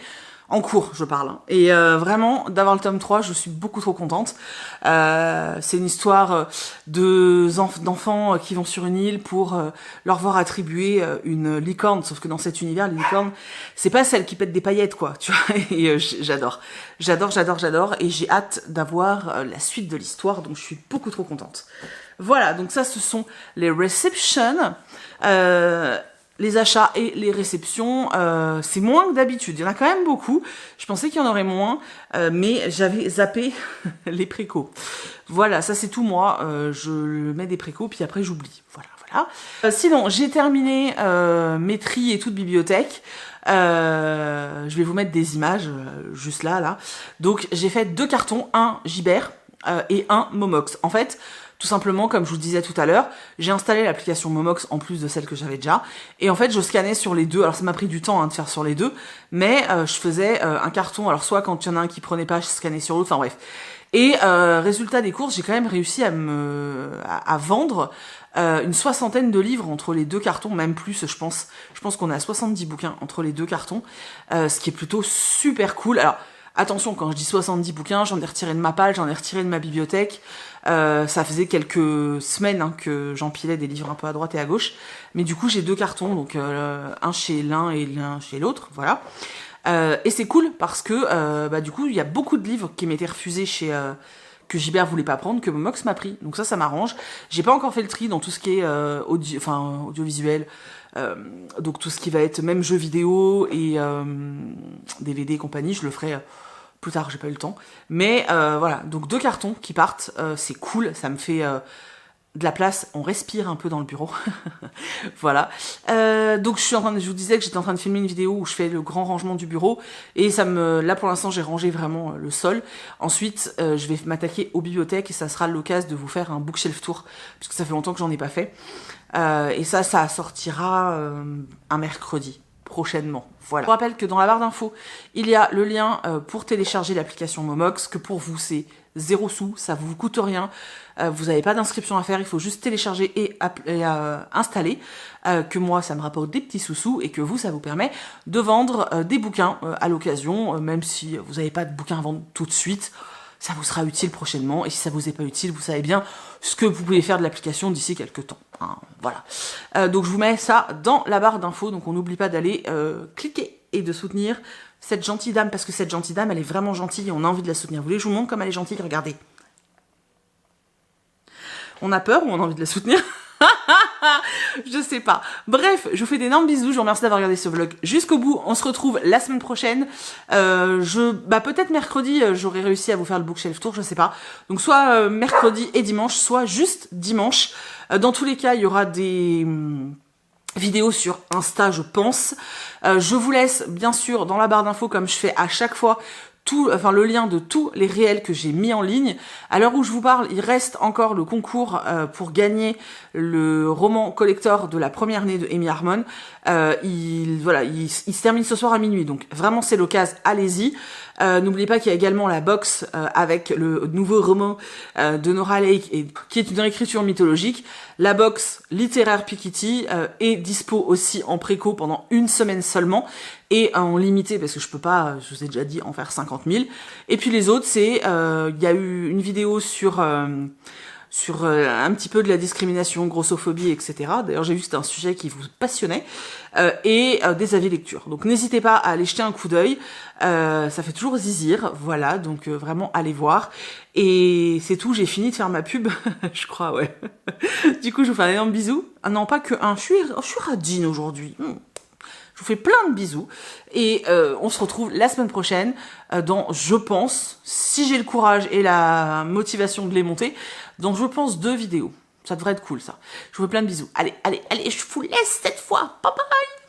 En cours, je parle. Hein. Et vraiment, d'avoir le tome 3, je suis beaucoup trop contente. C'est une histoire d'enfants qui vont sur une île pour leur voir attribuer une licorne. Sauf que dans cet univers, les licornes, c'est pas celle qui pète des paillettes, quoi. Tu vois. Et j'adore. J'adore. Et j'ai hâte d'avoir la suite de l'histoire. Donc, je suis beaucoup trop contente. Voilà. Donc ça, ce sont les receptions. Les achats et les réceptions, c'est moins que d'habitude. Il y en a quand même beaucoup. Je pensais qu'il y en aurait moins, mais j'avais zappé les précos. Voilà, ça c'est tout moi. Je mets des précos, puis après j'oublie. Voilà. Sinon, j'ai terminé mes tris et toute bibliothèque. Je vais vous mettre des images juste là. Donc j'ai fait 2 cartons, un Gibert et un Momox. En fait, tout simplement, comme je vous disais tout à l'heure, j'ai installé l'application Momox en plus de celle que j'avais déjà. Et en fait, je scannais sur les deux. Alors, ça m'a pris du temps de faire sur les deux. Mais je faisais un carton. Alors, soit quand il y en a un qui prenait pas, je scannais sur l'autre. Enfin, bref. Et résultat des courses, j'ai quand même réussi à vendre une 60aine de livres entre les 2 cartons. Même plus, je pense. Je pense qu'on a 70 bouquins entre les 2 cartons. Ce qui est plutôt super cool. Alors, attention, quand je dis 70 bouquins, j'en ai retiré de ma palle, j'en ai retiré de ma bibliothèque. Ça faisait quelques semaines que j'empilais des livres un peu à droite et à gauche. Mais du coup, j'ai 2 cartons, donc un chez l'un et l'un chez l'autre, voilà. Et c'est cool parce que du coup, il y a beaucoup de livres qui m'étaient refusés que Gibert voulait pas prendre, que Momox m'a pris. Donc ça m'arrange. J'ai pas encore fait le tri dans tout ce qui est audiovisuel. Donc tout ce qui va être même jeux vidéo et DVD et compagnie, je le ferai plus tard, j'ai pas eu le temps. Mais voilà, donc 2 cartons qui partent, c'est cool, ça me fait de la place, on respire un peu dans le bureau. Voilà. Donc je vous disais que j'étais en train de filmer une vidéo où je fais le grand rangement du bureau et là pour l'instant j'ai rangé vraiment le sol. Ensuite je vais m'attaquer aux bibliothèques et ça sera l'occasion de vous faire un bookshelf tour parce que ça fait longtemps que j'en ai pas fait. Et ça sortira un mercredi prochainement. Voilà. Je vous rappelle que dans la barre d'infos, il y a le lien pour télécharger l'application Momox, que pour vous c'est 0 sous, ça vous coûte rien, vous n'avez pas d'inscription à faire, il faut juste télécharger et installer, que moi ça me rapporte des petits sous-sous et que vous ça vous permet de vendre des bouquins à l'occasion, même si vous n'avez pas de bouquins à vendre tout de suite, ça vous sera utile prochainement, et si ça vous est pas utile, vous savez bien ce que vous pouvez faire de l'application d'ici quelques temps. Hein, voilà. Donc je vous mets ça dans la barre d'infos, donc on n'oublie pas d'aller cliquer et de soutenir cette gentille dame, parce que cette gentille dame, elle est vraiment gentille et on a envie de la soutenir. Vous voulez que je vous montre comme elle est gentille? Regardez. On a peur ou on a envie de la soutenir? Je sais pas. Bref, je vous fais d'énormes bisous. Je vous remercie d'avoir regardé ce vlog jusqu'au bout. On se retrouve la semaine prochaine. Peut-être mercredi, j'aurai réussi à vous faire le bookshelf tour, je sais pas. Donc soit mercredi et dimanche, soit juste dimanche. Dans tous les cas, il y aura des vidéos sur Insta, je pense. Je vous laisse bien sûr dans la barre d'infos, comme je fais à chaque fois, le lien de tous les réels que j'ai mis en ligne. À l'heure où je vous parle, il reste encore le concours pour gagner le roman collector de la première année de Amy Harmon. Il se termine ce soir à minuit, donc vraiment c'est l'occasion, allez-y. N'oubliez pas qu'il y a également la box avec le nouveau roman de Nora Lake, qui est une réécriture mythologique. La box littéraire Piketty est dispo aussi en préco pendant une semaine seulement, et en limité, parce que je peux pas, je vous ai déjà dit, en faire 50 000. Et puis les autres, c'est, il y a eu une vidéo sur un petit peu de la discrimination, grossophobie, etc. D'ailleurs, j'ai vu que c'était un sujet qui vous passionnait, et des avis lecture. Donc n'hésitez pas à aller jeter un coup d'œil, ça fait toujours zizir, voilà, donc vraiment allez voir. Et c'est tout, j'ai fini de faire ma pub, je crois, ouais. Du coup, je vous fais un énorme bisou. Ah non, pas que un, je suis radine aujourd'hui. Je vous fais plein de bisous et on se retrouve la semaine prochaine dans, je pense, si j'ai le courage et la motivation de les monter, dans, je pense, 2 vidéos. Ça devrait être cool, ça. Je vous fais plein de bisous. Allez, je vous laisse cette fois. Bye bye!